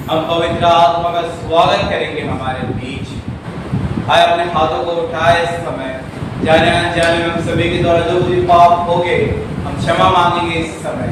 हम पवित्र आत्मा का स्वागत करेंगे हमारे बीच। आए अपने हाथों को उठाए इस समय, जाने अनजाने में हम सभी के द्वारा जो भी पाप हो गए हम क्षमा मांगेंगे इस समय।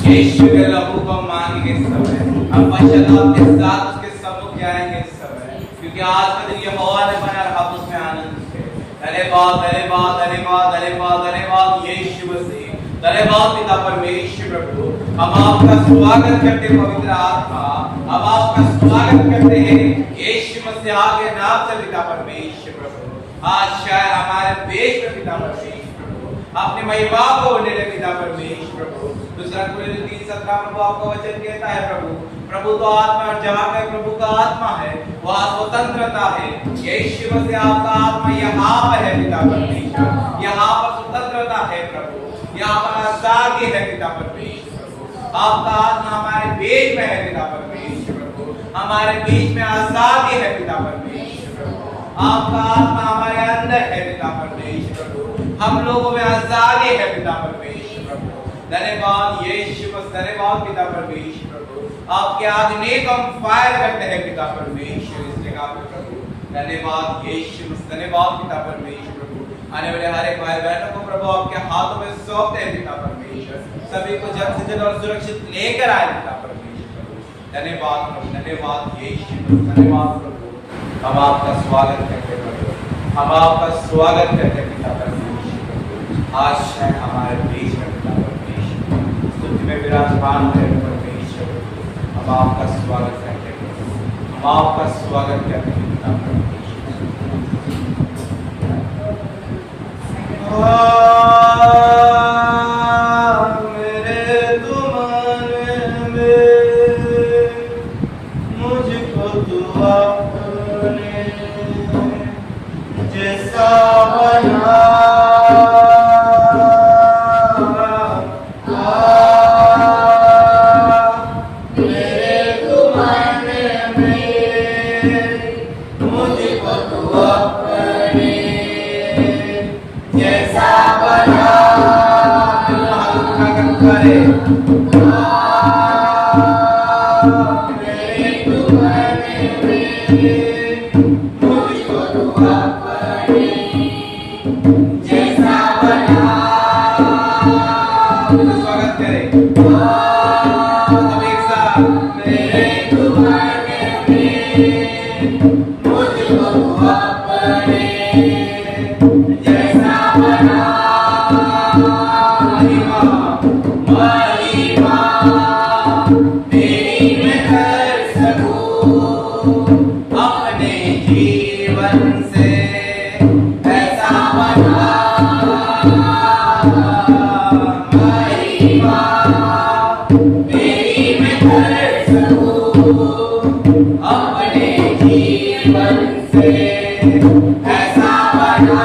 यीशु के लहू को मांगेंगे इस समय। हम पश्चाताप के साथ उसके सम्मुख जाएंगे इस समय, क्योंकि आज का दिन यहोवा ने बनाया और हम उसमें आनंद है। धन्यवाद धन्यवाद धन्यवाद धन्यवाद धन्यवाद यीशु मसीह, धन्यवाद पिता परमेश्वर प्रभु। हम आपका स्वागत करते हैं पवित्र आत्मा, हम आपका स्वागत करते हैं यीशु मसीह के नाम से पिता परमेश्वर प्रभु। आज शायद हमारे देश में पिता परमेश्वर प्रभु अपने महिमा को उन्हें पिता परमेश्वर प्रभु। दूसरा कुरिन्थियों 3:17 प्रभु आपका वचन कहता है प्रभु तो आत्मा, जहाँ पे प्रभु का आत्मा है वहाँ स्वतंत्रता है। यीशु मसीह आपका आत्मा यहाँ पर है पिता परमेश्वर, यहाँ पर स्वतंत्रता है प्रभु, यहाँ पर आजादी है पिता परमेश्वर प्रभु। आपका आत्मा हमारे बीच में है पिता परमेश्वर प्रभु, हमारे बीच में आजादी है पिता परमेश्वर प्रभु। आपका आत्मा हमारे अंदर है पिता परमेश्वर प्रभु, हम लोगों में आजादी है पिता परमेश्वर प्रभु। धन्यवाद यीशु मसीह, धन्यवाद पिता परमेश्वर प्रभु। आपके आज्ञा को हम फायर करते हैं पिता परमेश्वर इस जगह पे प्रभु। धन्यवाद यीशु मसीह, धन्यवाद पिता परमेश्वर प्रभु। आने वाले हर एक भाई बहनों को प्रभु आपके हाथों में सौंपते हैं पिता परमेश्वर, सभी को जल्द से जल्द और सुरक्षित लेकर आए पिता परमेश्वर प्रभु। धन्यवाद प्रभु, धन्यवाद यीशु मसीह, धन्यवाद प्रभु। हम आपका स्वागत करते हैं प्रभु, हम आपका स्वागत करते हैं पिता परमेश्वर प्रभु। आज शायद हमारे बीच में पिता परमेश्वर स्तुति में विराजमान है परमेश्वर प्रभु। हम आपका स्वागत करते हैं प्रभु, हम आपका स्वागत करते हैं पिता परमेश्वर। मेरे तुमने में मुझको तू अपने जैसा बना, मेरे तुमने में मुझको तू अपने जैसा बना करे। मेरे तुमने में मुझको तू अपने जैसा बना। स्वागत करें सब एक साथ। मेरे तुमने में मुझको तू अपने जैसा बना। महिमा महिमा तेरी मैं कर सकूं अपने जीवन से, ऐसा बना। महिमा तेरी मैं कर सकूं अपने जीवन से, ऐसा बना।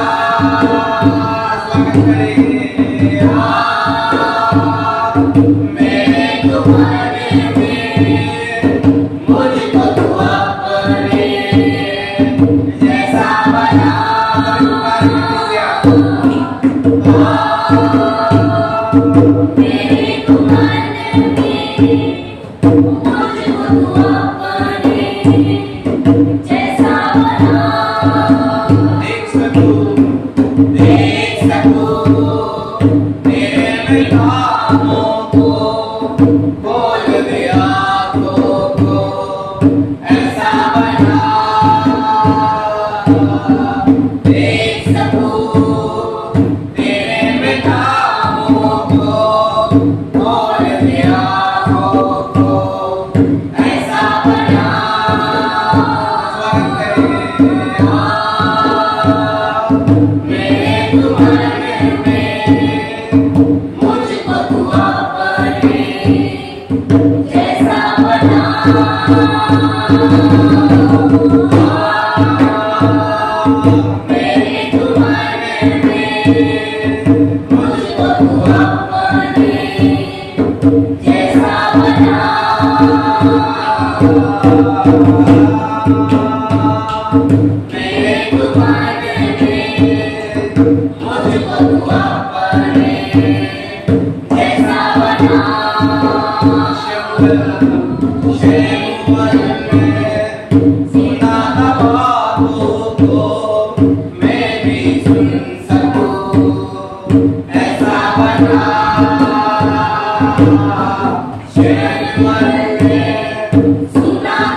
स्वागत करेंगे मेरे तुम्हारे में मुझको तू अपने जैसा बना। मेरे तुम्हारे में मुझको तू अपने जैसा बना। देख सकूं तेरे में कामों को, खोल दे आँखों को, ऐसा बना। देख सकूं तेरे में कामों को, खोल दे आँखों को, ऐसा बना। स्वागत करें मेरे तुम्हारे में मुझको तू अपने जैसा बना। मेरे तुम्हारे में मुझको तू अपने जैसा बना। मेरे तुम्हारे में मुझको तू अपने जैसा बना।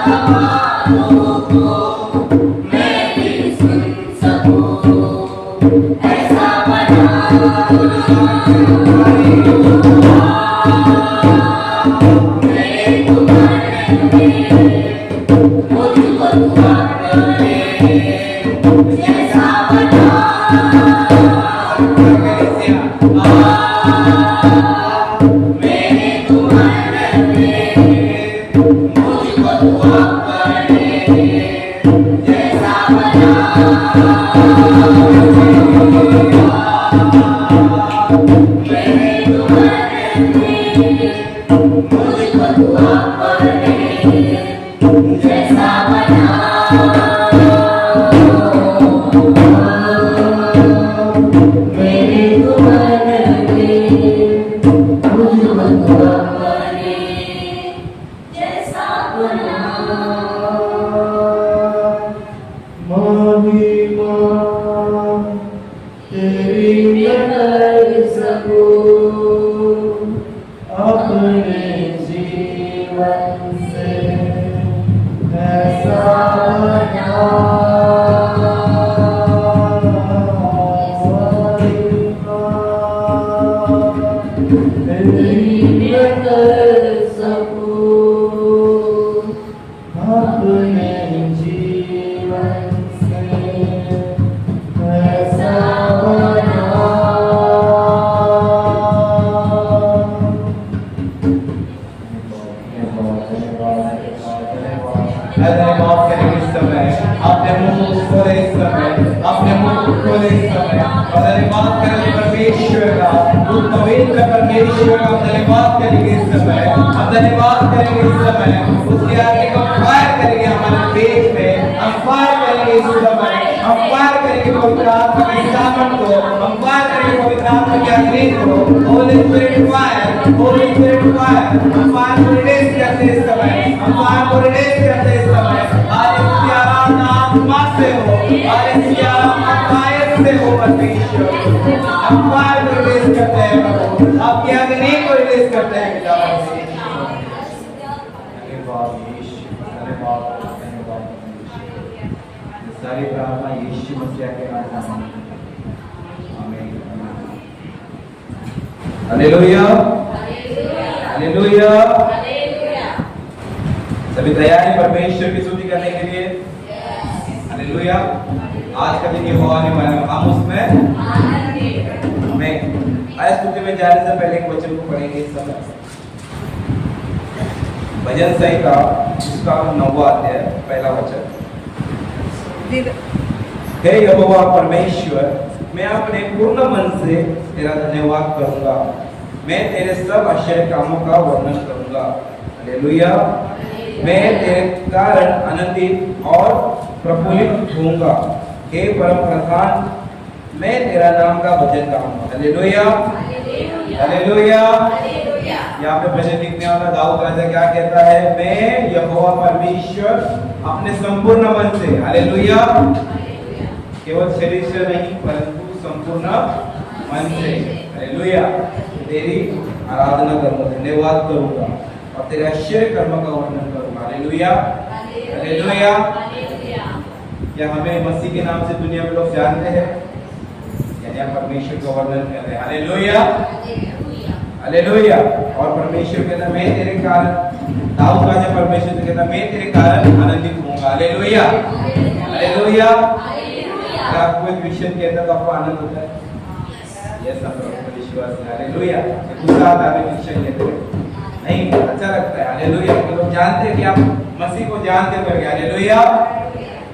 बातों को मैं भी सुन सकूं, ऐसा बना मेरे तुम्हारे में मुझको दुआ करे, जैसा बना मेरे तुम्हारे में मुझको दुआ करे, जैसा बना मेरे तुम्हारे में मुझको दुआ करे, जैसा बना मेरे तुम्हारे में मुझको दुआ करे, जैसा बना महिमा तेरी कर सकूं अपने जीवन से, ऐसा बना तेरी कर सकूं अपने जीवन से, ऐसा बना धन्यवाद करेंगे इस समय, अपने मुंह को खोले इस समय, अपने मुंह को खोले इस समय और धन्यवाद करेंगे परमेश्वर का, उस पवित्र परमेश्वर का धन्यवाद करेंगे इस समय, हम धन्यवाद करेंगे इस समय, उसकी आज्ञा को फायर करेंगे हमारे पेट में, हम फायर करेंगे इस समय, हम फायर करेंगे पवित्र आत्मा के सामर्थ को, हम फायर करेंगे पवित्र आत्मा की अग्नि को, Holi spirit fire, Holi spirit fire, हम फायर को रिलीज करते हैं इस समय, हम फायर को रिलीज करते हैं इस समय, आज इसकी आराधना आत्मा से हो, आज इसकी आराधना फायर से हो परमेश्वर, हम फायर को रिलीज करते हैं प्रभु, आपकी अग्नि को रिलीज करते हैं पिता परमेश्वर। धन्यवाद यीशु, धन्यवाद धन्यवाद यीशु। ये सारी प्रार्थना यीशु मसीह के नाम में, आमीन। Hallelujah, hallelujah. सभी तैयार हैं परमेश्वर की स्तुति करने के लिए? हालेलुया। आज का दिन ये होने वाला है, हम उसमें आज स्तुति में जाने से पहले एक वचन को पढ़ेंगे इस समय। भजन संहिता उसका 9वां अध्याय पहला वचन। हे यहोवा परमेश्वर, मैं अपने पूर्ण मन से तेरा धन्यवाद करूंगा, मैं तेरे सब आश्चर्य कामों का वर्णन करूंगा। हालेलुया। मैं तेरे कारण आनंदित और प्रफुल्लित होऊंगा। हे परम प्रधान, मैं तेरा नाम का भजन गाऊंगा। Hallelujah, hallelujah. यहाँ पे भजन लिखने वाला दाऊद राजा क्या कहता है? मैं यहोवा परमेश्वर अपने संपूर्ण मन से, हालेलुया, केवल शरीर से नहीं परंतु संपूर्ण मन से, हालेलुया, तेरी आराधना करूंगा, धन्यवाद करूंगा और तेरे आश्चर्य कर्म का वर्णन करूंगा। Hallelujah, hallelujah. या हमें मसीह के नाम से दुनिया में लोग जानते हैं, यानी आप परमेश्वर का वर्णन कर रहे हैं। Hallelujah, hallelujah. और परमेश्वर कहता मैं तेरे कारण, दाऊद राजा परमेश्वर से कहता मैं तेरे कारण आनंदित होऊंगा। Hallelujah, hallelujah. अगर आपको एक विषय कहता है तो आपको आनंद होता है? यस, आपको विश्वास है। हालेलुया। गुस्सा आता है विषय कहते हैं नहीं, अच्छा लगता है। हालेलुया। लोग जानते हैं कि आप मसीह को जानते करके, हालेलुया,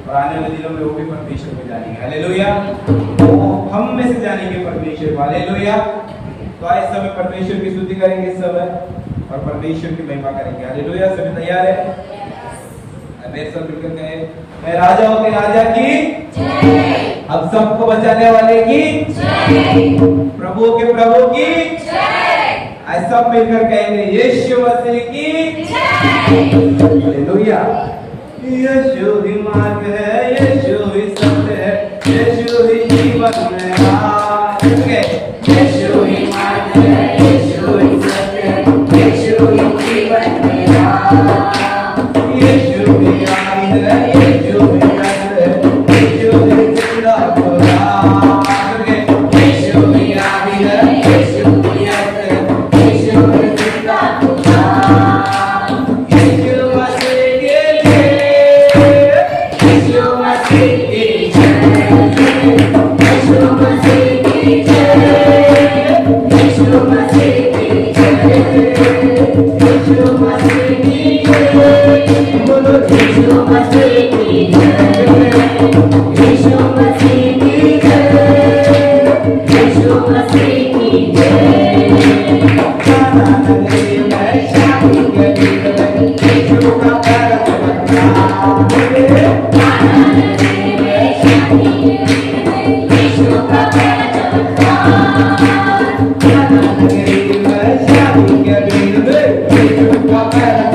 और आने वाले दिनों में वो भी परमेश्वर को जानेंगे। हालेलुया। वो हम में से जानेंगे परमेश्वर को। हालेलुया। तो आज समय परमेश्वर की स्तुति करेंगे इस समय और परमेश्वर की महिमा करेंगे। हालेलुया। सभी तैयार है? मेरे साथ मिलकर कहें, मैं राजाओं के राजा की जय, अब सबको बचाने वाले की जय, प्रभु के प्रभु की जय। आज सब मिलकर कहेंगे यीशु मसीह की जय। हालेलुया। यीशु ही मार्ग है, यीशु ही सत्य है, यीशु ही जीवन है। यीशु ही मार्ग है, यीशु ही सत्य है, यीशु ही जीवन है। यीशु यीशु मसीह की जय, यीशु मसीह की जय, यीशु मसीह की जय। यीशु का प्यारा यीशु का प्यारा यीशु का प्यारा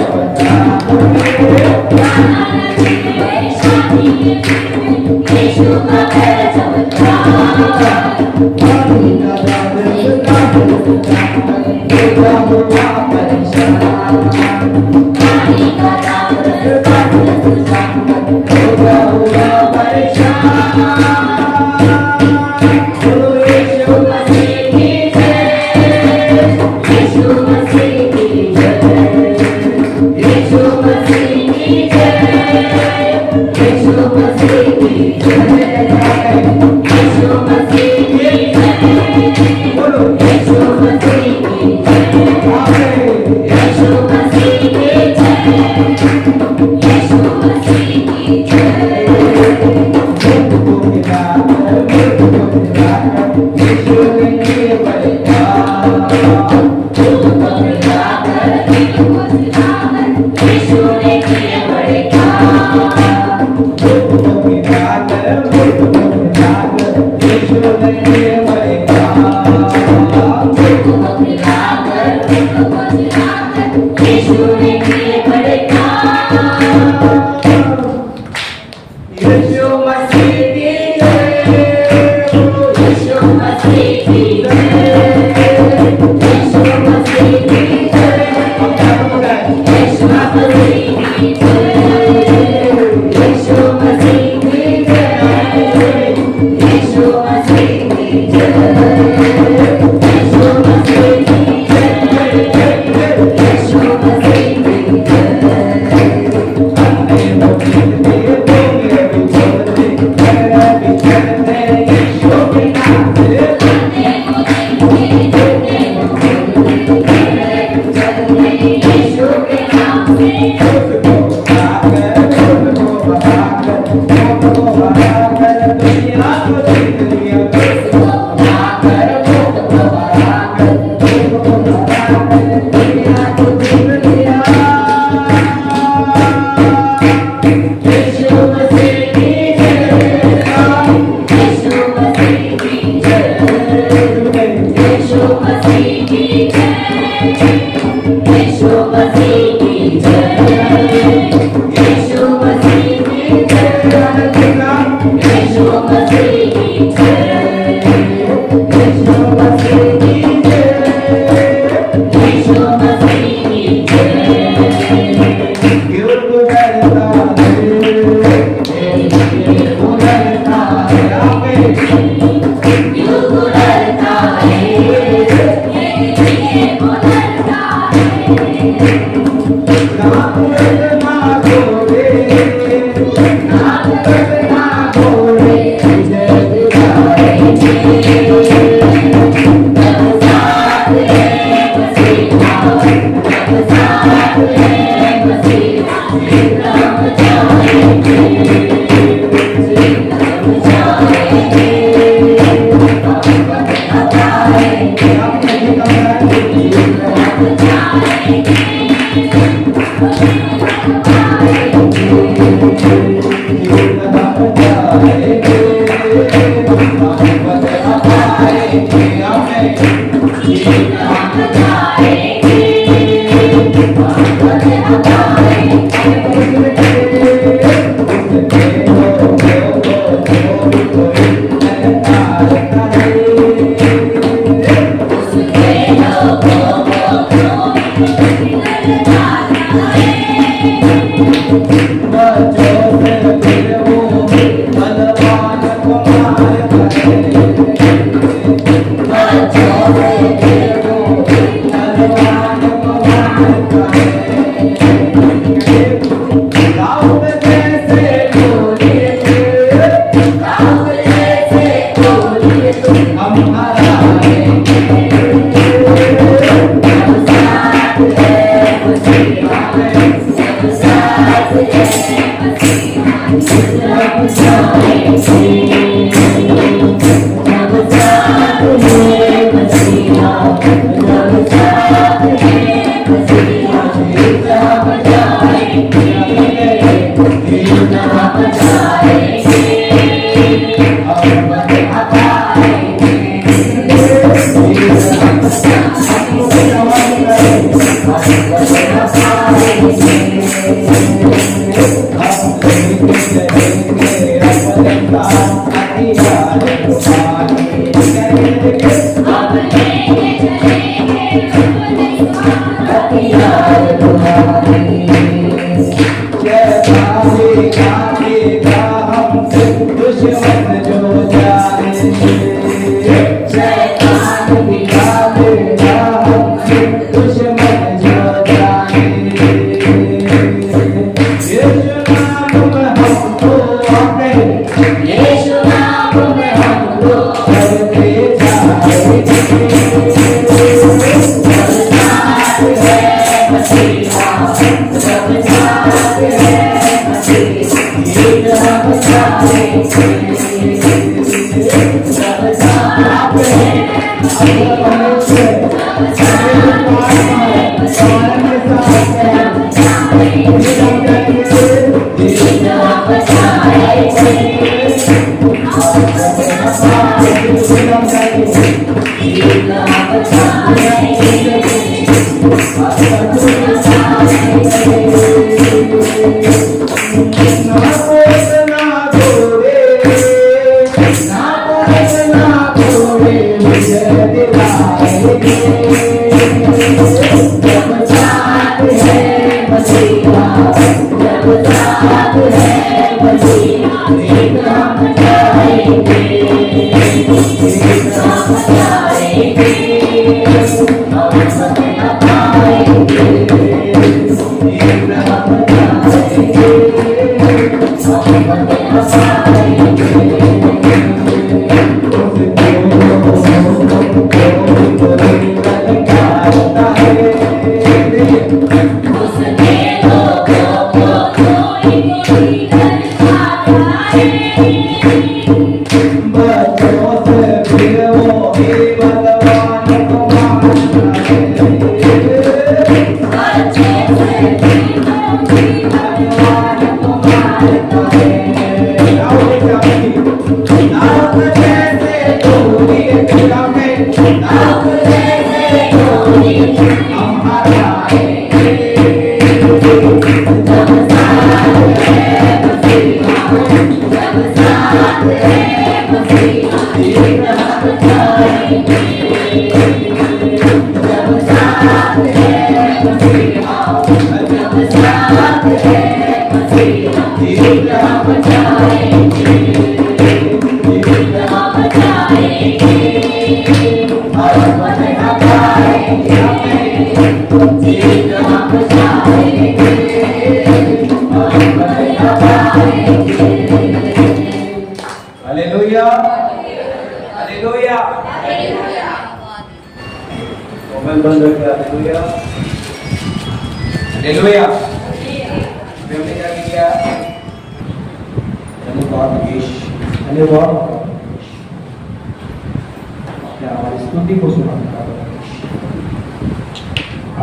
स्तुति को सुना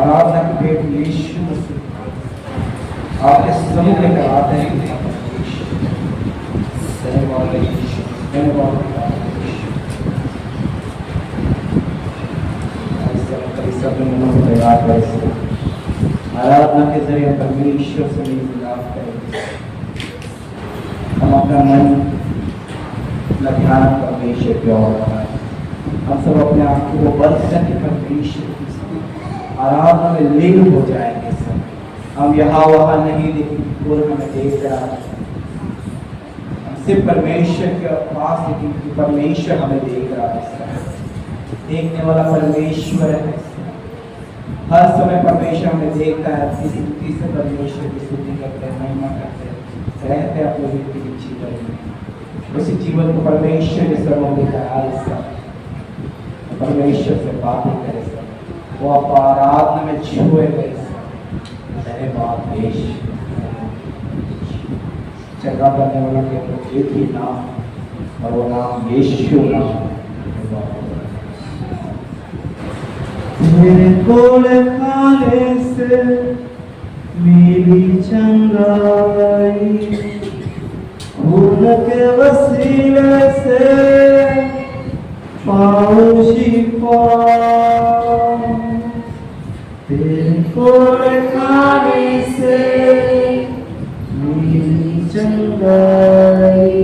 आराधना की भेंट यीशु मसीह आपके समूह में कराते हैं। आराधना के जरिए परमेश्वर से मिलाप करेंगे। हम अपना मन ध्यान परमेश्वर की ओर लगाएं। हम सब अपने आप को बरसने के परमेश्वर की आराधना में लीन हो जाएंगे। सब हम यहाँ वहाँ नहीं लेकिन पूर्ण हमें देख रहा है। हम सिर्फ परमेश्वर के पास लेकिन परमेश्वर हमें देख रहा है। देखने वाला परमेश्वर है। हर समय परमेश्वर हमें देखता है। किसी से परमेश्वर की स्तुति करते हैं, महिमा करते हैं, रहते हैं अपने जीवन में। उसी जीवन को परमेश्वर के समूह में परमेश्वर से बातें करे। वो आप आराधना में छुए गए। धन्यवाद देश चंगा करने वाला केवल एक ही नाम है और वो नाम यीशु नाम है। तेरे कोल खाने से मेरी चंगाई, खून के वसीले से पाऊं शिफा। तेरे कोल खाने से मेरी चंगाई,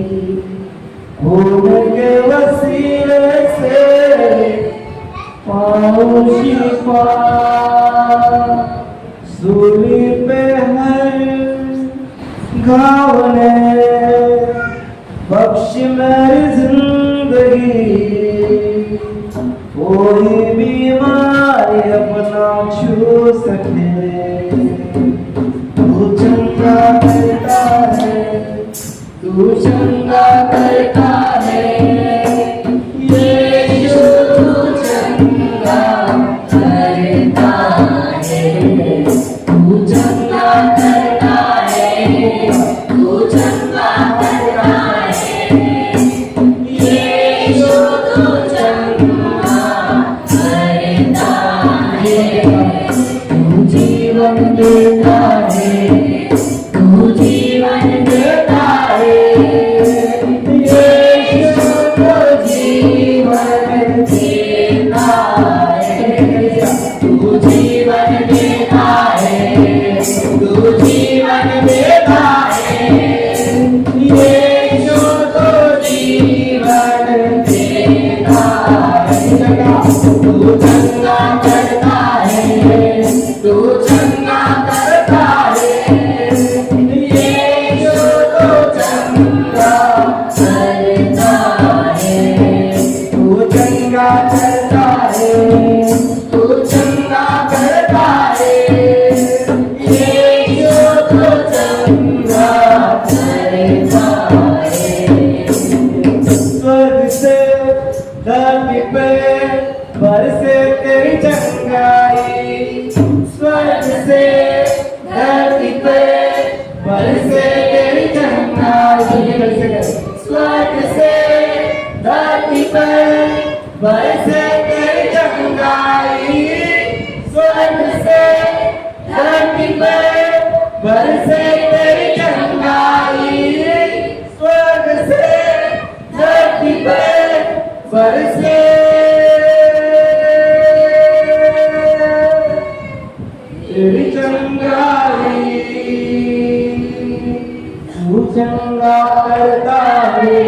खून के वसीले से पाऊं शिफा। सूली पे हर घाव ने बख्श मेरी जिंदगी, कोई बीमारी अपना छू सके। तू चंगा करता है, तू चंगा करता है, यीशु तू चंगा करता है। तू चंगा करता है, तू चंगा करता है, यीशु तू चंगा करता है। तू जीवन देता है, तू जीवन देता है, यीशु तू जीवन देता है। तू जीवन देता है, तू जीवन देता है, यीशु तू जीवन देता है। तू चंगा करता है, तू चंगा करता है, यीशु तू चंगा करता है। तू चंगा करता है, तू चंगा करता है, यीशु तू चंगा करता है। स्वर्ग से धरती पे बरसे तेरी चंगाई, स्वर्ग से धरती पे बरसे तेरी चंगाई। स्वर्ग से धरती पे बरसे तेरी चंगाई, स्वर्ग से धरती पे बरसे तेरी चंगाई, स्वर्ग से धरती पे बरसे तेरी चंगाई। तू चंगा करता है,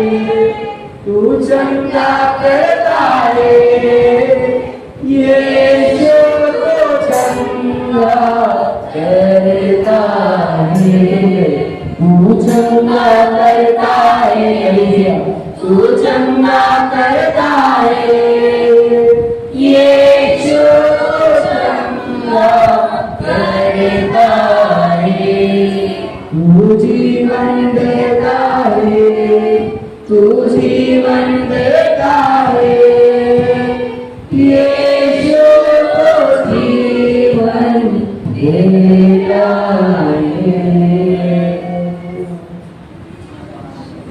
तू चंगा करता है, यीशु तू चंगा करता है। तू चंगा करता है, तू चंगा करता है, यीशु चंगा करता है। तू जीवन देता है, तू जीवन देता है, यीशु तू जीवन देता है।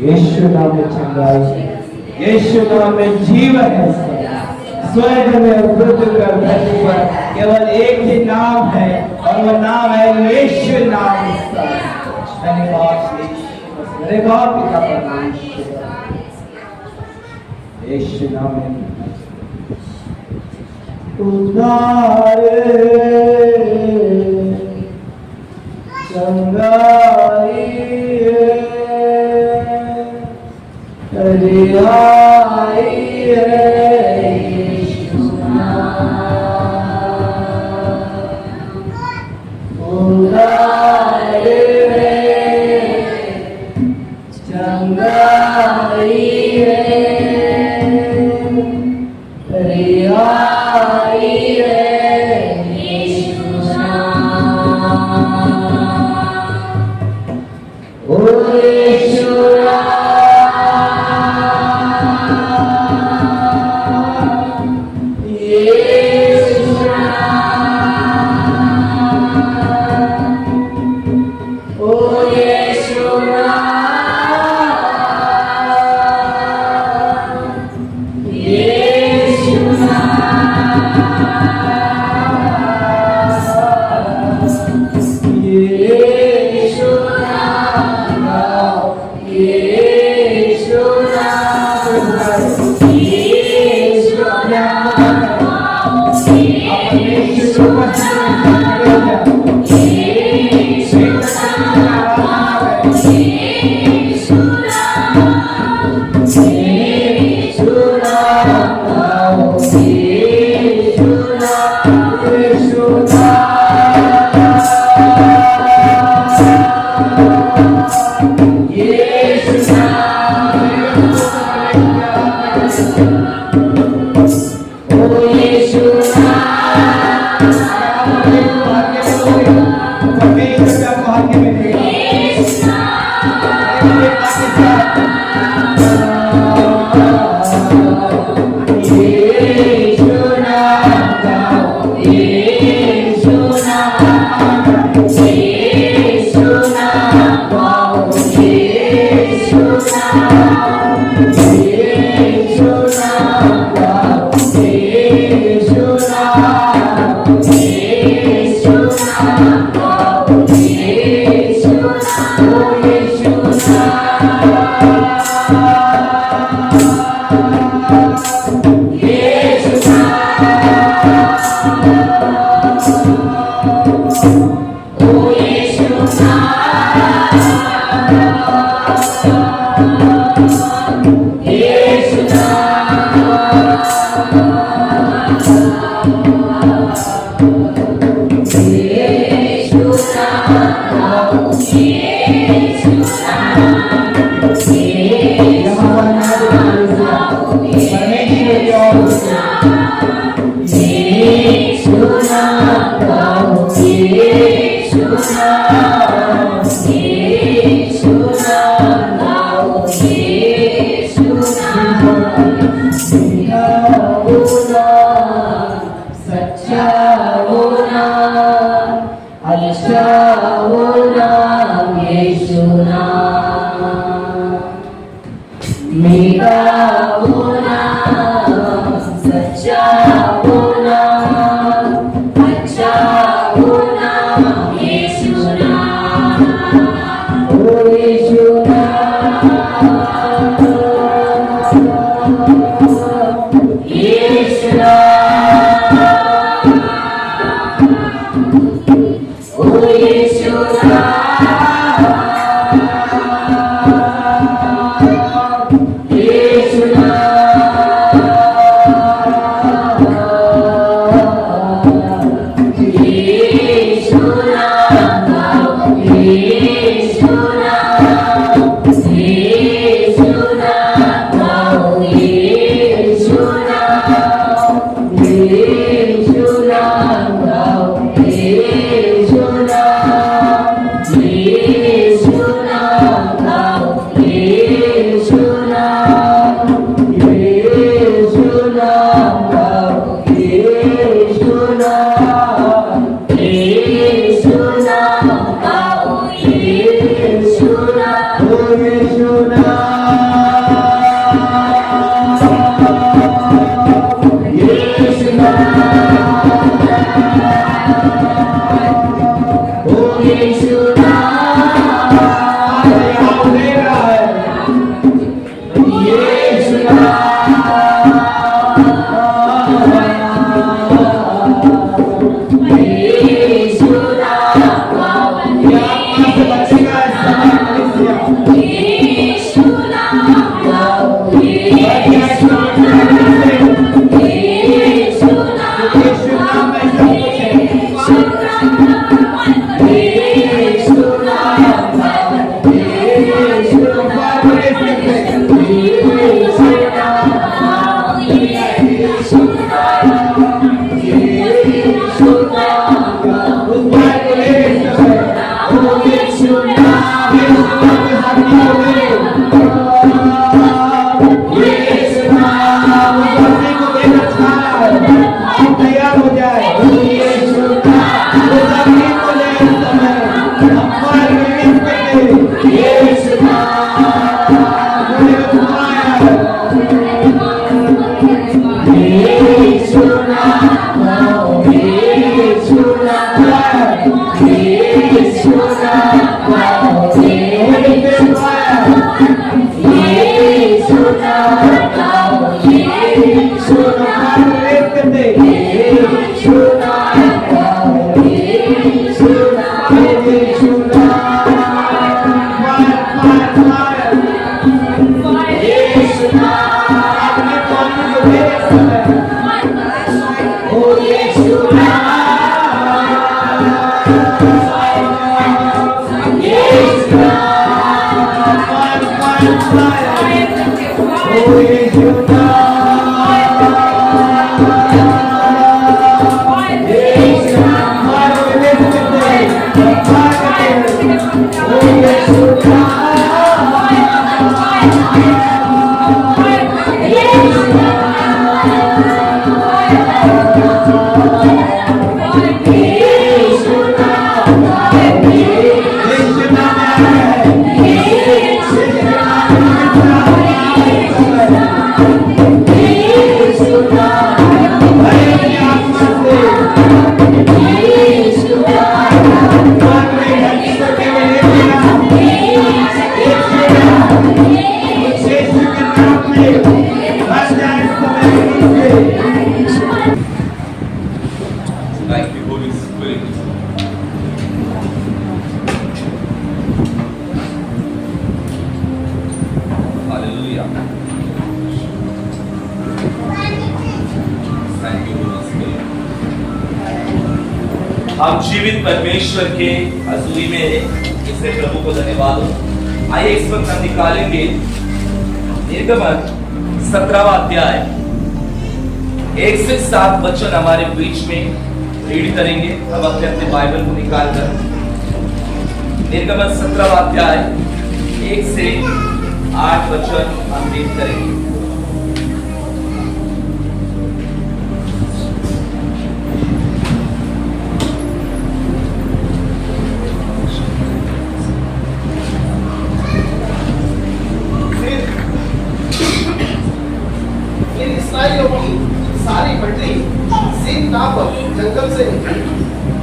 यीशु नाम में चंगाई, यीशु नाम में जीवन है। स्वर्ग में और पृथ्वी पर धरती पर केवल एक ही नाम है और वह नाम है यीशु नाम। धन्यवाद पिता परमेश्वर, यीशु नाम में उद्धार चंगाई रिहाई है, यीशु उद्धार चंगाई है, रिहाई है, यीशु ओ Yeshu Oh, Yeshua. Yeshu Yes, hallelujah. Thank you. हम जीवित परमेश्वर के हजूरी में हैं, इसलिए प्रभु को धन्यवाद हो। आइए इस वक्त हम निकालेंगे निर्गमन 17वां अध्याय 1 से 7 वचन हमारे बीच में रीड करेंगे। हम अपने अपने बाइबल को निकालकर निर्गमन 17वां अध्याय 1 से 8 वचन हम रीड करेंगे। इस्राएलियों की सारी मंडली सीन नामक जंगल से निकली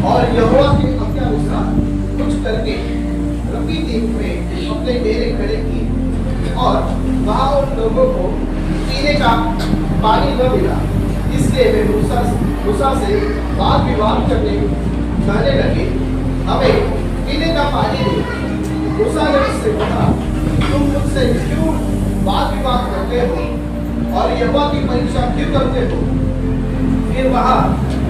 और यहोवा के आज्ञानुसार कुछ करके रफीदीम में अपने डेरे खड़े किए और वहां उन लोगों को पीने का पानी न मिला, इसलिए वे मूसा से वाद विवाद कहने लगे, हमें पीने का पानी दे। मूसा ने उससे कहा, तुम मुझसे क्यों वाद विवाद करते हो और यहोवा की परीक्षा क्यों करते हो? फिर वहां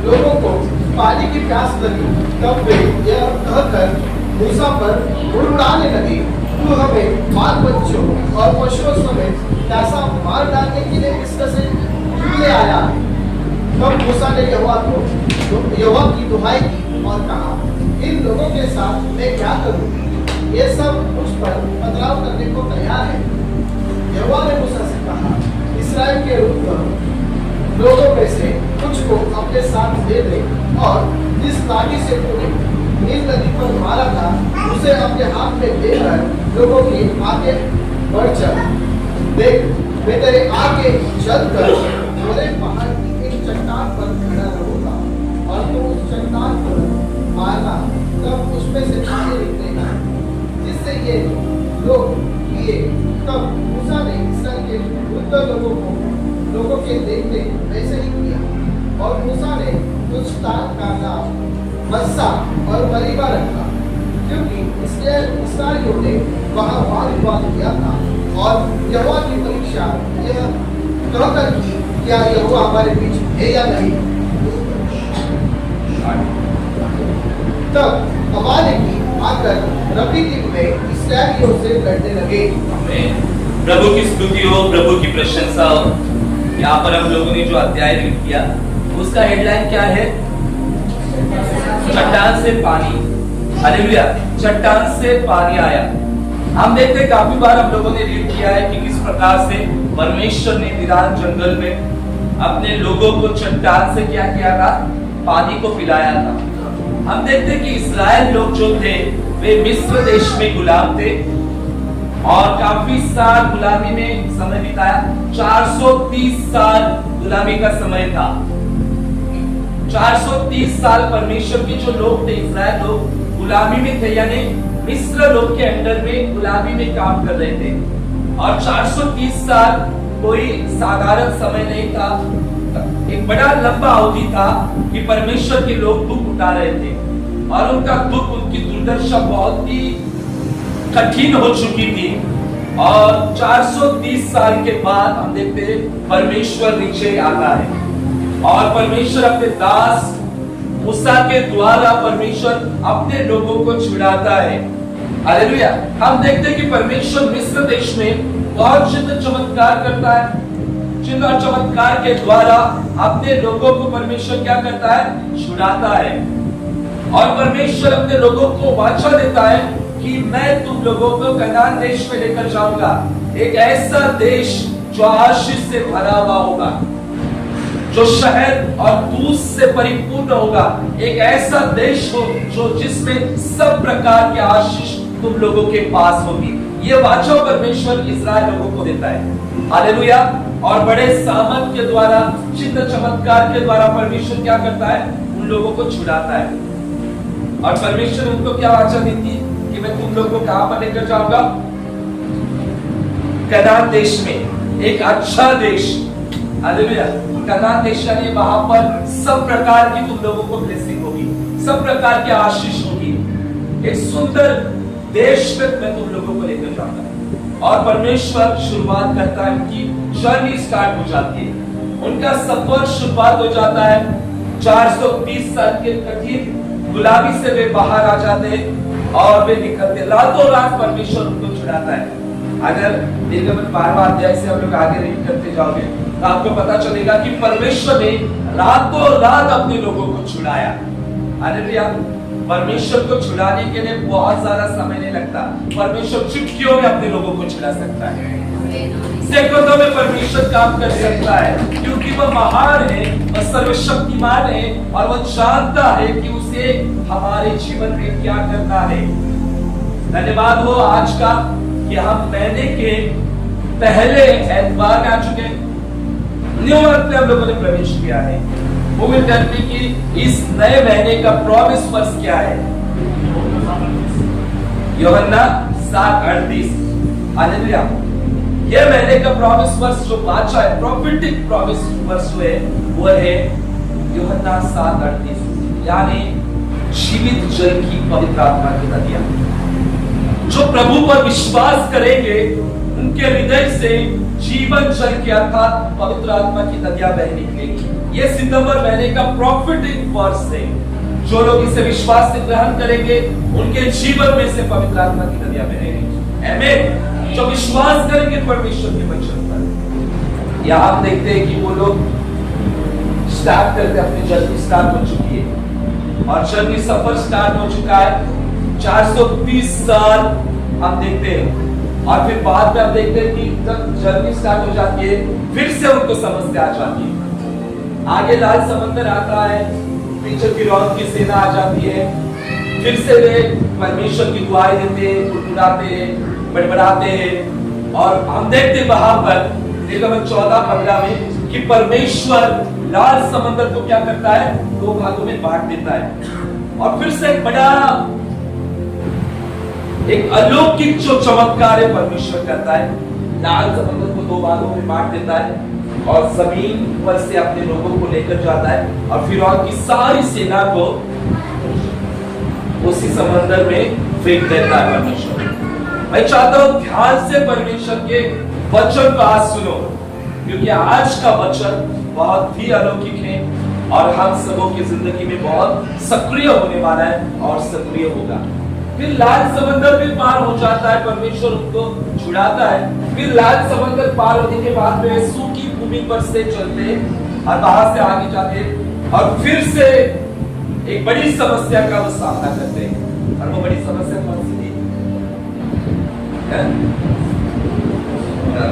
लोगों को पानी की प्यास लगी, तब वे यह कहकर मूसा पर उड़ाने लगे, तू हमें बाल बच्चों और पशुओं समेत प्यासा मार डालने के लिए मिस्र से क्यों ले आया? तब मूसा ने यहोवा की दुहाई की और कहा, इन लोगों के साथ मैं क्या करूं? ये सब मुझ पर बदलाव करने को तैयार है। यहोवा ने मूसा से कहा, इस्राएल के लोगों में से कुछ को अपने साथ दे दे और जिस लाठी से तूने नील नदी पर मारा था उसे अपने हाथ में लेकर लोगों के आगे बढ़ चल। देख, मैं तेरे आगे चलकर गोरे पहाड़ की एक चट्टान पर खड़ा रहूंगा और तू उस चट्टान पर मारना, तब उसमें से पानी निकलेगा जिससे ये लोग पिए। तब मूसा ने इस्राएल के वृद्ध लोगों के देखते वैसे ही किया और मूसा ने कुछ तार का नाम मस्सा और मरीबा रखा, क्योंकि इस्राएलियों ने वहां वाद विवाद किया था और यहोवा की परीक्षा यह कहकर की, क्या यहोवा हमारे बीच है या नहीं? तब अमालेकी आकर रफीदीम में इस्राएलियों से लड़ने लगे। प्रभु की स्तुति हो, प्रभु की प्रशंसा हो। यहाँ पर हम लोगों ने जो अध्याय रीड किया उसका हेडलाइन क्या है? चट्टान से पानी। हालेलुया, चट्टान से पानी आया। हम देखते काफी बार हम लोगों ने रीड किया है कि किस प्रकार से परमेश्वर ने वीरान जंगल में अपने लोगों को चट्टान से क्या किया था? पानी को पिलाया था। हम देखते कि इस्राएल लोग जो थे वे मिस्र देश में गुलाम थे और काफी साल गुलामी में समय बिताया। 430 साल गुलामी का समय था। 430 साल परमेश्वर के जो लोग थे, इस्राएल लोग गुलामी में थे, यानी मिस्र लोग के अंडर में गुलामी में काम कर रहे थे। और 430 साल कोई साधारण समय नहीं था, एक बड़ा लंबा अवधि था कि परमेश्वर के लोग दुख उठा रहे थे और उनका दुख, उनकी दुर्दशा बहुत ही कठिन हो चुकी थी। और 430 साल के बाद हम देखते हैं परमेश्वर नीचे आता है और परमेश्वर अपने दास मूसा के द्वारा परमेश्वर अपने लोगों को छुड़ाता है। हालेलुया। हम देखते हैं कि परमेश्वर मिस्र देश में बहुत चिन्ह चमत्कार करता है। चिन्ह और चमत्कार के द्वारा अपने लोगों को परमेश्वर क्या करता है? छुड़ाता है। और परमेश्वर अपने लोगों को वाचा देता है कि मैं तुम लोगों को कनान देश में लेकर जाऊंगा, एक ऐसा देश जो आशीष से भरा हुआ होगा, जो शहद और दूध से परिपूर्ण होगा, एक ऐसा देश हो जो जिसमें सब प्रकार के आशीष तुम लोगों के पास होगी। ये वाचा परमेश्वर इस्राएल लोगों को देता है। हालेलुया। और बड़े सामर्थ के द्वारा, चिन्ह चमत्कार के द्वारा परमेश्वर क्या करता है? उन लोगों को छुड़ाता है। और परमेश्वर उनको क्या वाचा देती है कि मैं तुम लोगों को कहां पर लेकर जाऊंगा? कनान देश में, एक अच्छा देश। हालेलुया। कनान देश यानी वहां पर सब प्रकार की तुम लोगों को ब्लेसिंग होगी, सब प्रकार की आशीष होगी। एक सुंदर देश में मैं तुम लोगों को लेकर जाऊंगा। और परमेश्वर शुरुआत करता है, उनकी जर्नी स्टार्ट हो जाती है, उनका सफर शुरुआत हो जाता है। 430 साल के कठिन गुलामी से वे बाहर आ जाते हैं और वे निकलते, रातों रात परमेश्वर उनको छुड़ाता है। अगर निर्गमन 12वां अध्याय से हम लोग आगे रीड करते जाओगे तो आपको पता चलेगा कि परमेश्वर ने रातों रात अपने लोगों को छुड़ाया। हालेलुया। परमेश्वर को छुड़ाने के लिए बहुत सारा समय नहीं लगता, परमेश्वर चुटकियों में अपने लोगों को छुड़ा सकता है, सेकंडों में परमेश्वर काम कर सकता है, क्योंकि वह महान है, वह सर्वशक्तिमान है और वह जानता है कि उसे हमारे जीवन में क्या करना है। धन्यवाद हो आज का कि हम महीने के पहले एतवार में आ चुके हैं, न्यू मंथ में हम लोगों ने प्रवेश किया है। वो विल टेल मी कि इस नए महीने का प्रॉमिस वर्स क्या है। यूहन्ना 7:38। हालेलुया। ये महीने का प्रॉमिस वर्स जो बादशाह है, प्रॉफिटिक प्रॉमिस वर्स जो है वो है यूहन्ना 7:38, यानी जीवित जल की पवित्र आत्मा की नदियां। जो प्रभु पर विश्वास करेंगे उनके हृदय से जीवन जल की अर्थात पवित्र आत्मा की नदियां बह निकलेगी। ये सितंबर महीने का प्रॉफिटिक वर्स है। जो लोग इसे विश्वास से ग्रहण करेंगे उनके जीवन में से पवित्र आत्मा की नदियां बहेंगी। आमीन। जो विश्वास करेंगे परमेश्वर के वचन पर। यहां हम देखते हैं कि वो लोग स्टार्ट करते, अपनी जर्नी स्टार्ट हो चुकी है और जर्नी सफर स्टार्ट हो चुका है। 430 साल हम देखते हैं और फिर बाद में हम देखते हैं कि जब जर्नी स्टार्ट हो जाती है फिर से उनको समस्या आ जाती है। आगे लाल समंदर आता है, पीछे फिरौन की सेना आ जाती है, फिर से वे परमेश्वर की दुआएं देते हैं, गुड़गुड़ाते हैं, बड़बड़ाते हैं और हम देखते हैं वहां पर निर्गमन 14:15 में कि परमेश्वर लाल समंदर को क्या करता है, 2 भागों में बांट देता है और फिर से एक अलौकिक जो चमत्कार है परमेश्वर करता है। लाल समंदर को 2 भागों में बांट देता है और जमीन पर से अपने लोगों को लेकर जाता है और फिरौन की सारी सेना को उसी समंदर में फेंक देता है परमेश्वर। मैं चाहता हूं ध्यान से परमेश्वर के वचन को आज सुनो, क्योंकि आज का वचन बहुत ही अलौकिक है और हम सबों की जिंदगी में बहुत सक्रिय होने वाला है और सक्रिय होगा। फिर लाल समंदर भी पार हो जाता है, परमेश्वर उनको छुड़ाता है। फिर लाल समंदर पार होने के बाद में सूखी भूमि पर से चलते और वहां से आगे जाते और फिर से एक बड़ी समस्या का वो सामना करते हैं। और वो बड़ी समस्या कौन सी थी?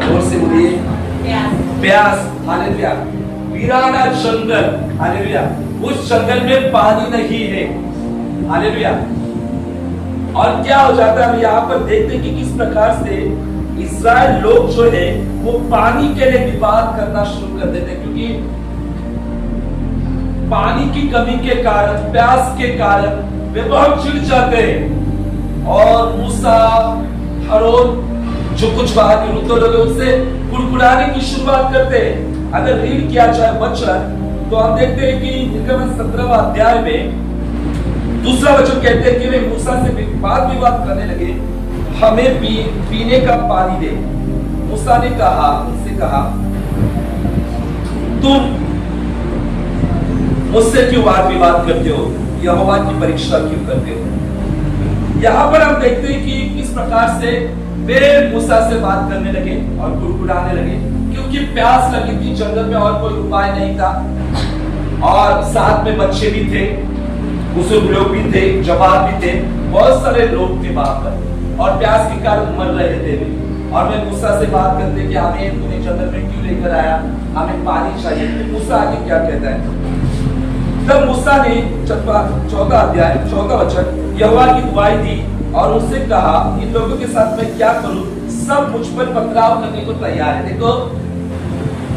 जोर से बोलिए। प्यास। हालेलुया। वीराना जंगल। हालेलुया। उस जंगल में पानी नहीं है। हालेलुया। और क्या हो जाता है, हम यहाँ पर देखते हैं कि किस प्रकार से इस्राएल लोग जो है वो पानी के लिए विवाद करना शुरू कर देते हैं, क्योंकि पानी की कमी के कारण, प्यास के कारण वे बहुत चिढ़ जाते हैं और मूसा, हारून, जो कुछ वहां के वृद्ध लोग उनसे कुड़कुड़ाने की शुरुआत करते हैं। अगर रीड किया जाए वचन तो हम देखते हैं कि निर्गमन 17वां अध्याय में दूसरा वचन कहते हैं कि वे मूसा से वाद विवाद करने लगे, हमें पीने का पानी दे। मूसा ने कहा, उनसे कहा, तुम मुझसे क्यों वाद विवाद करते हो, यहोवा की परीक्षा क्यों करते हो। यहाँ पर हम देखते हैं कि किस प्रकार से वे मूसा से बात करने लगे और गुड़गुड़ाने लगे, क्योंकि प्यास लगी थी, जंगल में और कोई उपाय नहीं था और साथ में बच्चे भी थे, बुजुर्ग लोग भी थे, जवान भी थे, बहुत सारे लोग थे वहां पर और प्यास के कारण मर रहे थे। और मैं मूसा से बात करते कि हमें तूने जंगल में क्यों लेकर आया, हमें पानी चाहिए। तो मूसा आगे क्या कहता है, तब मूसा ने 14 अध्याय 14 वचन यहोवा की दुआई दी और उससे कहा, इन लोगों के साथ मैं क्या करूं, सब मुझ पर पथराव करने को तैयार है। देखो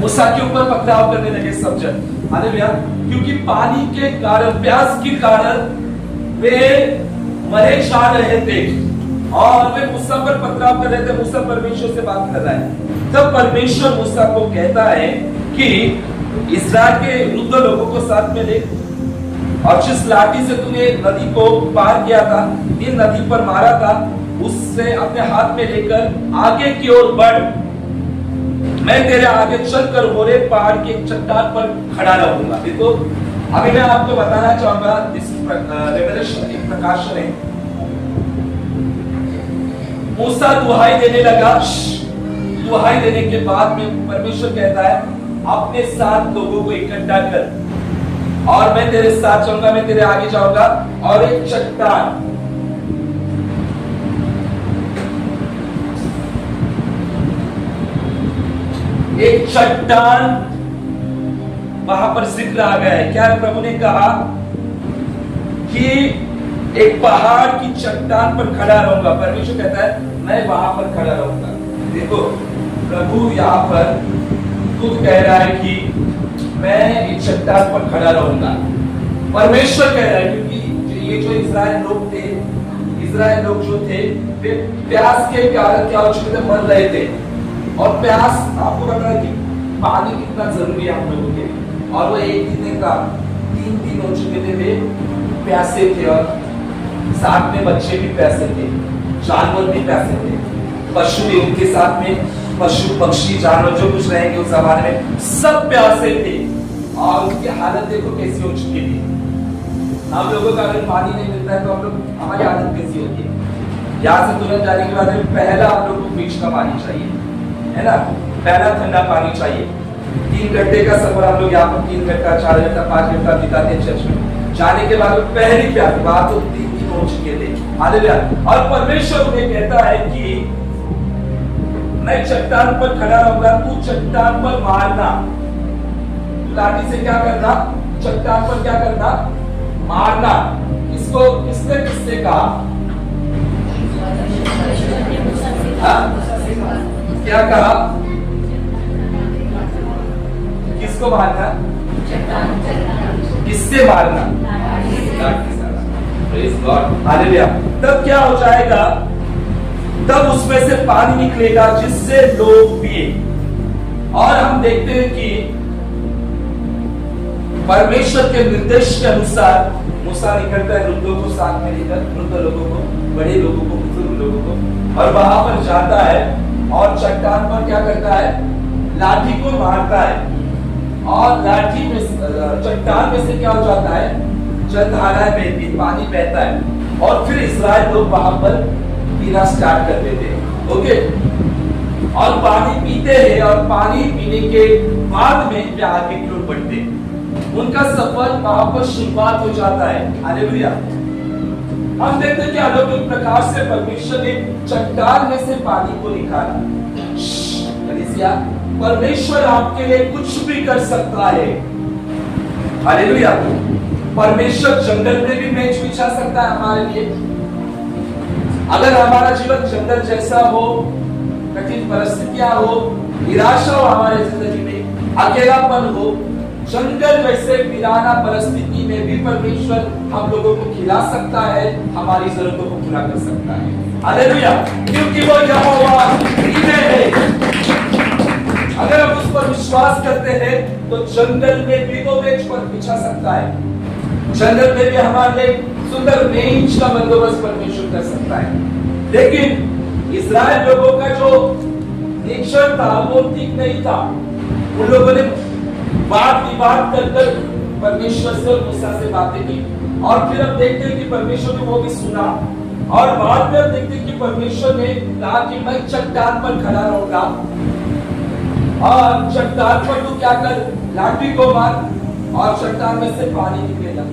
मूसा के ऊपर पथराव करने लगे सब जन। हालेलुया। क्योंकि पानी के कारण, प्यास के कारण वे मरे जा रहे थे और वे मूसा पर पथराव कर रहे थे। मूसा परमेश्वर से बात कर रहा है। तब परमेश्वर मूसा को कहता है कि इस्राएल के वृद्ध लोगों को साथ में ले और जिस लाठी से तूने नदी को पार किया था, इन नदी पर मारा था, उससे अपने हाथ में लेकर आगे की ओर बढ़, मैं तेरे आगे चलकर होरेब पहाड़ के चट्टान पर खड़ा रहूंगा। देखो अभी मैं आपको बताना चाहूंगा, इस रेवलेशन एक प्रकाशन है। मूसा दुहाई देने लगा, दुहाई देने के बाद में परमेश्वर कहता है अपने साथ लोगों को इकट्ठा कर और मैं तेरे साथ चलूंगा, मैं तेरे आगे जाऊंगा और एक चट्टान, एक चट्टान वहां पर जिक्र आ गया है। क्या प्रभु ने कहा कि एक पहाड़ की चट्टान पर खड़ा रहूंगा। परमेश्वर कहता है मैं वहां पर खड़ा रहूंगा। देखो प्रभु यहाँ पर खुद कह रहा है कि मैं एक चट्टान पर खड़ा रहूंगा। परमेश्वर कह रहा है, क्योंकि ये जो इस्राएल लोग थे, इस्राएल लोग जो थे वे प्यास के कारण क्या हो चुके थे, मर रहे थे। और प्यास आपको पता है कि पानी कितना जरूरी है हम लोगों के लिए। और वो एक दिन का 3 दिन हो चुके थे, वे प्यासे थे और साथ में बच्चे भी प्यासे थे, जानवर भी प्यासे थे, पशु भी उनके साथ में, पशु पक्षी जानवर जो कुछ रहेंगे उस जमाने में सब प्यासे थे। और उनकी हालत देखो कैसी हो चुकी थी। हम लोगों का अगर पानी नहीं मिलता है तो हम लोग, हमारी हालत कैसी होती है। यहाँ से तुरंत जाने के बाद पहला हम लोग को बीच का पानी चाहिए, है ना, पहला ठंडा पानी चाहिए। 3 घंटे का सफर हम लोग यहाँ पर 3 घंटा 4 घंटा 5 घंटा बिताते हैं चर्च में। जाने के बाद पहली प्यास बात तो 3 दिन हो चुके थे। हालेलुया। और परमेश्वर उन्हें कहता है कि मैं चट्टान पर खड़ा रहूंगा, तू चट्टान पर मारना, लाठी से क्या करना, चट्टान पर क्या करना, मारना। इसको किसने किससे कहा, क्या कहा, किसको मारना, किससे मारना, प्रेज़ गॉड, हालेलुया। तब क्या हो जाएगा, तब उसमें से पानी निकलेगा जिससे लोग पिए। और हम देखते हैं कि परमेश्वर के निर्देश के अनुसार मूसा निकलता है वृद्धों को साथ में लेकर, वृद्ध लोगों को, बड़े लोगों को, बुजुर्ग लोगों को, और वहां पर जाता है और चट्टान पर क्या करता है, लाठी को मारता है। और लाठी में, चट्टान में से क्या हो जाता है, जलधाराएं बहती, पानी बहता है। और फिर इस्राएल लोग वहां पर पीना स्टार्ट कर देते हैं। ओके, और पानी पीते हैं और पानी पीने के बाद में वे आगे की ओर बढ़ते हैं। उनका सफर वहां पर शुरुआत हो जाता है। हालेलुया। हम देखते हैं कि अलौकिक प्रकार से परमेश्वर ने चट्टान में से पानी को निकाला। कलीसिया, परमेश्वर आपके लिए कुछ भी कर सकता है। हालेलुया। परमेश्वर जंगल में भी मेज बिछा सकता है हमारे लिए। अगर हमारा जीवन जंगल जैसा हो, कठिन परिस्थितियां हो, निराशा हो हमारे जिंदगी में, अकेलापन हो, जंगल जैसे वीराना परिस्थिति में भी परमेश्वर हम लोगों को खिला सकता है, हमारी जरूरतों को पूरा कर सकता है। हालेलुया। क्योंकि वो यहोवा है। अगर हम उस पर विश्वास करते हैं तो जंगल में भी वो मेज पर बिछा सकता है। जंगल में भी हमारे लिए सुंदर मेज का बंदोबस्त परमेश्वर कर सकता है। लेकिन इस्राएल लोगों का जो नेचर था वो ठीक नहीं था। उन लोगों ने बात विवाद कर परमेश्वर से और मूसा से बातें की। और फिर अब देखते हैं कि परमेश्वर ने वो भी सुना। और बाद में अब देखते हैं कि परमेश्वर ने कहा कि मैं चट्टान पर खड़ा रहूंगा और चट्टान पर तू क्या कर, लाठी को मार और चट्टान में से पानी निकलेगा।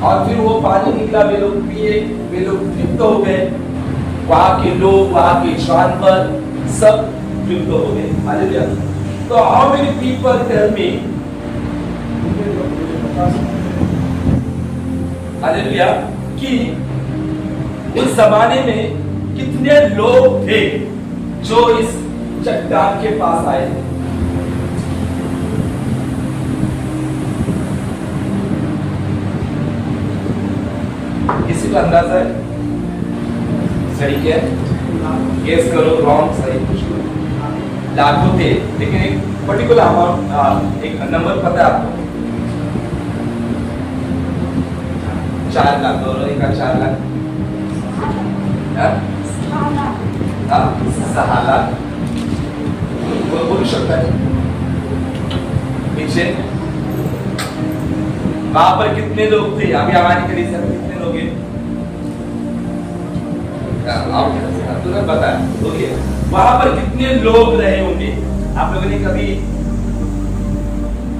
और फिर वो पानी निकला, वे लोग पिए, वे लोग तृप्त हो गए। वहां के लोग, वहां के जानवर सब तृप्त हो गए। हालेलुया। तो how many people tell me, hallelujah, कि उस जमाने में कितने लोग थे जो इस चट्टान के पास आए थे। किसी को अंदाजा है? सही क्या गेस करो, रॉन्ग सही कुछ करो। लाखों थे, लेकिन एक पर्टिकुलर अमाउंट, एक नंबर पता है आपको? 4 लाख और एक 4 लाख, हाँ, 6 लाख। वो बोल सकता है पीछे वहां पर कितने लोग थे? अभी हमारी कलीसिया में कितने लोग हैं? तुरंत बताया। ओके, वहां पर कितने लोग रहे होंगे? आप लोगों ने कभी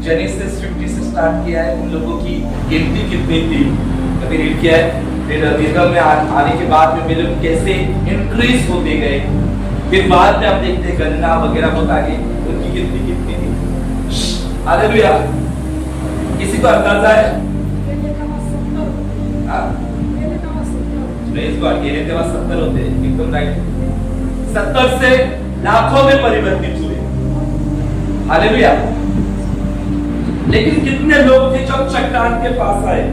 जेनेसिस 50 से स्टार्ट किया है? उन लोगों की गिनती कितनी थी कभी रीड किया है? फिर निर्गम में आने के बाद में मिले कैसे इंक्रीज होते गए, फिर बाद में आप देखते हैं गन्ना वगैरह बहुत आगे, उनकी गिनती कितनी थी? हालेलुया। किसी को अंदाजा है? Praise God. ये तेरा 70 होते हैं, एकदम राइट। 70 से लाखों में परिवर्तित हुए। हालेलुया। लेकिन कितने लोग थे जब चट्टान के पास आए?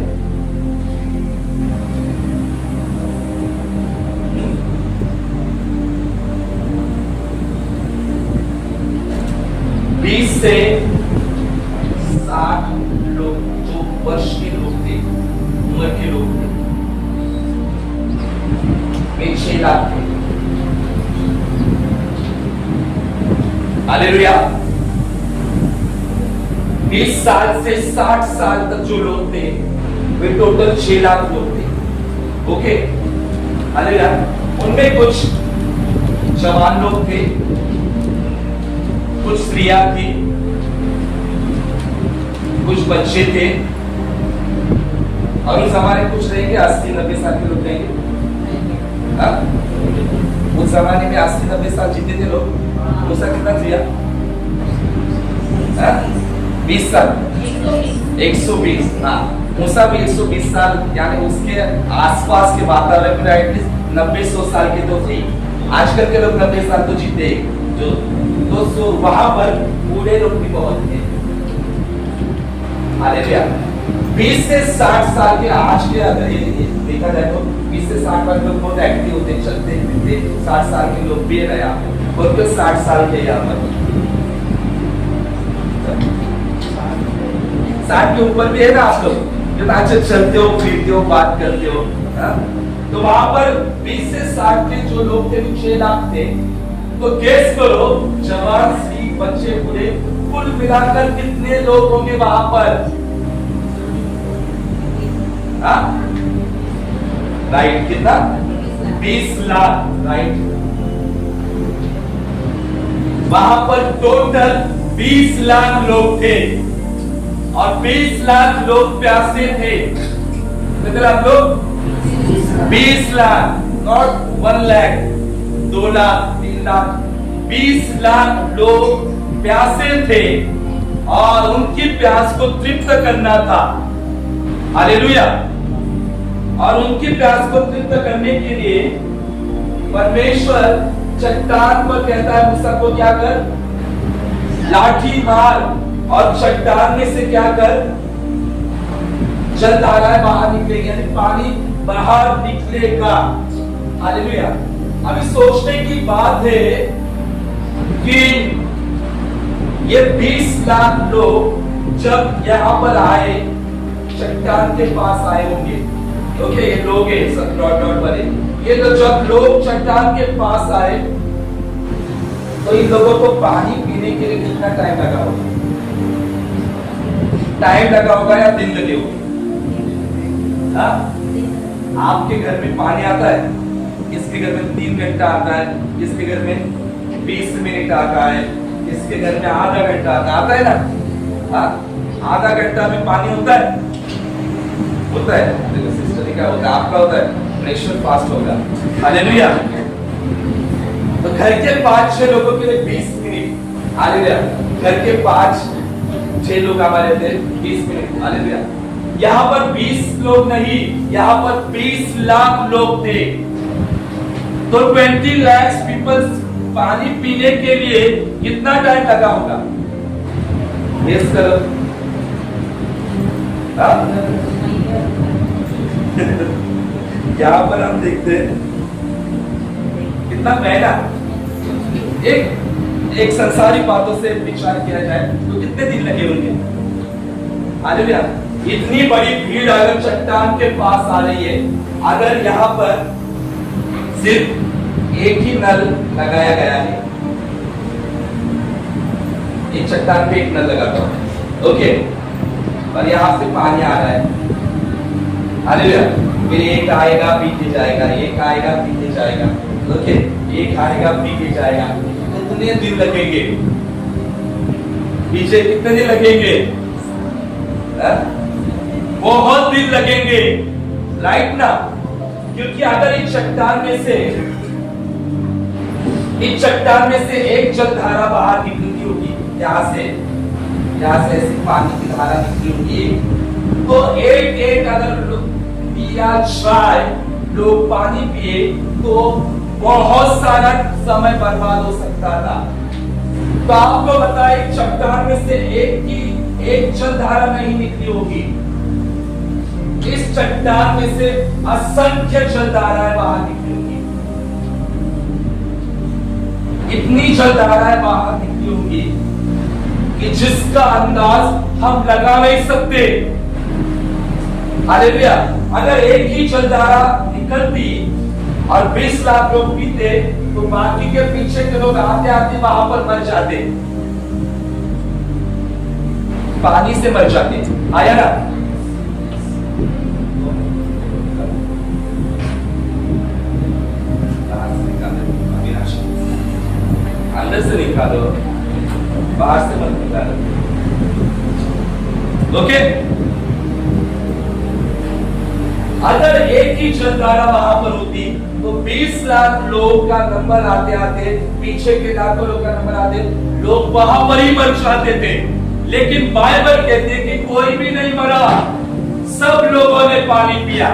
से 60 लोग जो वर्ष के लोग थे, उम्र के लोग थे, वे 6 लाख थे। हालेलुया। 20 साल से 60 साल तक जो लोग थे वे टोटल 6 लाख लोग थे। Okay, hallelujah. उनमें कुछ जवान लोग थे, कुछ स्त्रियां थी, कुछ बच्चे थे, और उस जमाने कुछ रहेंगे 80-90 साल के लोग रहेंगे। उस जमाने में 80-90 साल जीते थे लोग। मूसा कितना जिया? 20 साल, 120। हाँ, मूसा भी 120 साल, यानी उसके आसपास के वातावरण में एटलीस्ट 90-100 साल के तो थे। आजकल के लोग 90 साल तो जीते जो दोस्तों, वहां पर बूढ़े लोग भी बहुत थे। हालेलुया। 20 से 60 साल के आज के अगर ये देखा जाए तो 20 से 60 वाले लोग बहुत एक्टिव होते, चलते फिरते। 60 साल के लोग भी है यहाँ पे, और 60 साल के यहाँ पर 60 के ऊपर भी है ना आप लोग, जो अच्छे चलते हो, फिरते हो, बात करते हो। तो वहां पर 20 से 60 के जो लोग थे 6 लाख थे। तो गेस करो, जवान सी बच्चे बूढ़े कुल मिलाकर कितने लोग होंगे वहां पर? राइट, कितना? 20 लाख। राइट, वहां पर टोटल 20 लाख लोग थे, और 20 लाख लोग प्यासे थे। कितने लाख लोग? 20 लाख, नॉट 1 लाख, 2 लाख, 3 लाख। 20 लाख लोग प्यासे थे, और उनकी प्यास को तृप्त करना था। हालेलुया। और उनकी प्यास को तृप्त करने के लिए परमेश्वर चट्टान पर कहता है मूसा को क्या कर? लाठी मार, और चट्टान में से क्या कर? जल धाराएं बाहर निकलेगी, यानी पानी बाहर निकलेगा। हालेलुया। अभी सोचने की बात है कि ये 20 लाख लोग जब यहाँ पर आए, चट्टान के पास आए होंगे। ओके, ये लोग हैं सब डॉट डॉट वाले। ये तो जब लोग चट्टान के पास आए तो इन लोगों को पानी पीने के लिए कितना टाइम लगा होगा? टाइम लगा होगा या दिन लगे होंगे? आपके घर में पानी आता है, किसके घर में 3 घंटा आता है, किसके घर में 20 मिनट आता है, किसके घर में आधा घंटा आता है ना? आधा घंटा में पानी होता है? होता है। देखो सिस्टर क्या होता है, आपका होता है प्रेशर फास्ट होगा। हालेलुया। तो घर के 5-6 लोगों के लिए 20 मिनट। हालेलुया। घर के 5-6 लोग हमारे थे, 20 मिनट। हालेलुया। यहाँ पर 20 लोग नहीं, यहाँ पर 20 लाख लोग थे। तो 20 लाख पीपल पानी पीने के लिए कितना टाइम लगा होगा? गेस करो। यहाँ पर हम देखते हैं कितना महीना, एक संसारी बातों से विचार किया जाए तो कितने दिन लगे होंगे? हालेलुया। इतनी बड़ी भीड़ अगर चट्टान के पास आ रही है, अगर यहाँ पर सिर्फ एक ही नल लगाया गया है, एक चट्टान पे एक नल लगाता हूं, ओके, और यहां से पानी आ रहा है, हालेलुया। फिर एक आएगा पीते जाएगा, एक आएगा पीते जाएगा, ओके, एक आएगा पीते जाएगा। कितने दिन लगेंगे पीछे, कितने दिन लगेंगे? बहुत दिन लगेंगे, राइट ना? क्योंकि अगर इस चट्टान में से एक जलधारा बाहर निकलती होगी, यहाँ से ऐसी पानी की धारा निकली होगी, तो एक अगर पिया जाए, लोग पानी पिए, तो बहुत सारा समय बर्बाद हो सकता था। तो आपको बताए चट्टान में से एक जलधारा नहीं निकली होगी, इस चट्टान में से असंख्य जलधाराएं बाहर निकली होगी, इतनी जलधाराएं बाहर निकली होगी कि जिसका अंदाज हम लगा नहीं सकते। हालेलुया। अगर एक ही जलधारा निकलती और 20 लाख लोग पीते, तो बाकी के पीछे के लोग आते आते वहां पर मर जाते, पानी से मर जाते। आया ना? अंदर से निकालो, बाहर से मत निकालो, ओके। अगर एक ही जलधारा वहां पर होती, तो 20 लाख लोग का नंबर आते आते, पीछे के लाखों लोग का नंबर आते, लोग वहां पर ही मर जाते थे। लेकिन बाइबल कहते हैं कि कोई भी नहीं मरा, सब लोगों ने पानी पिया,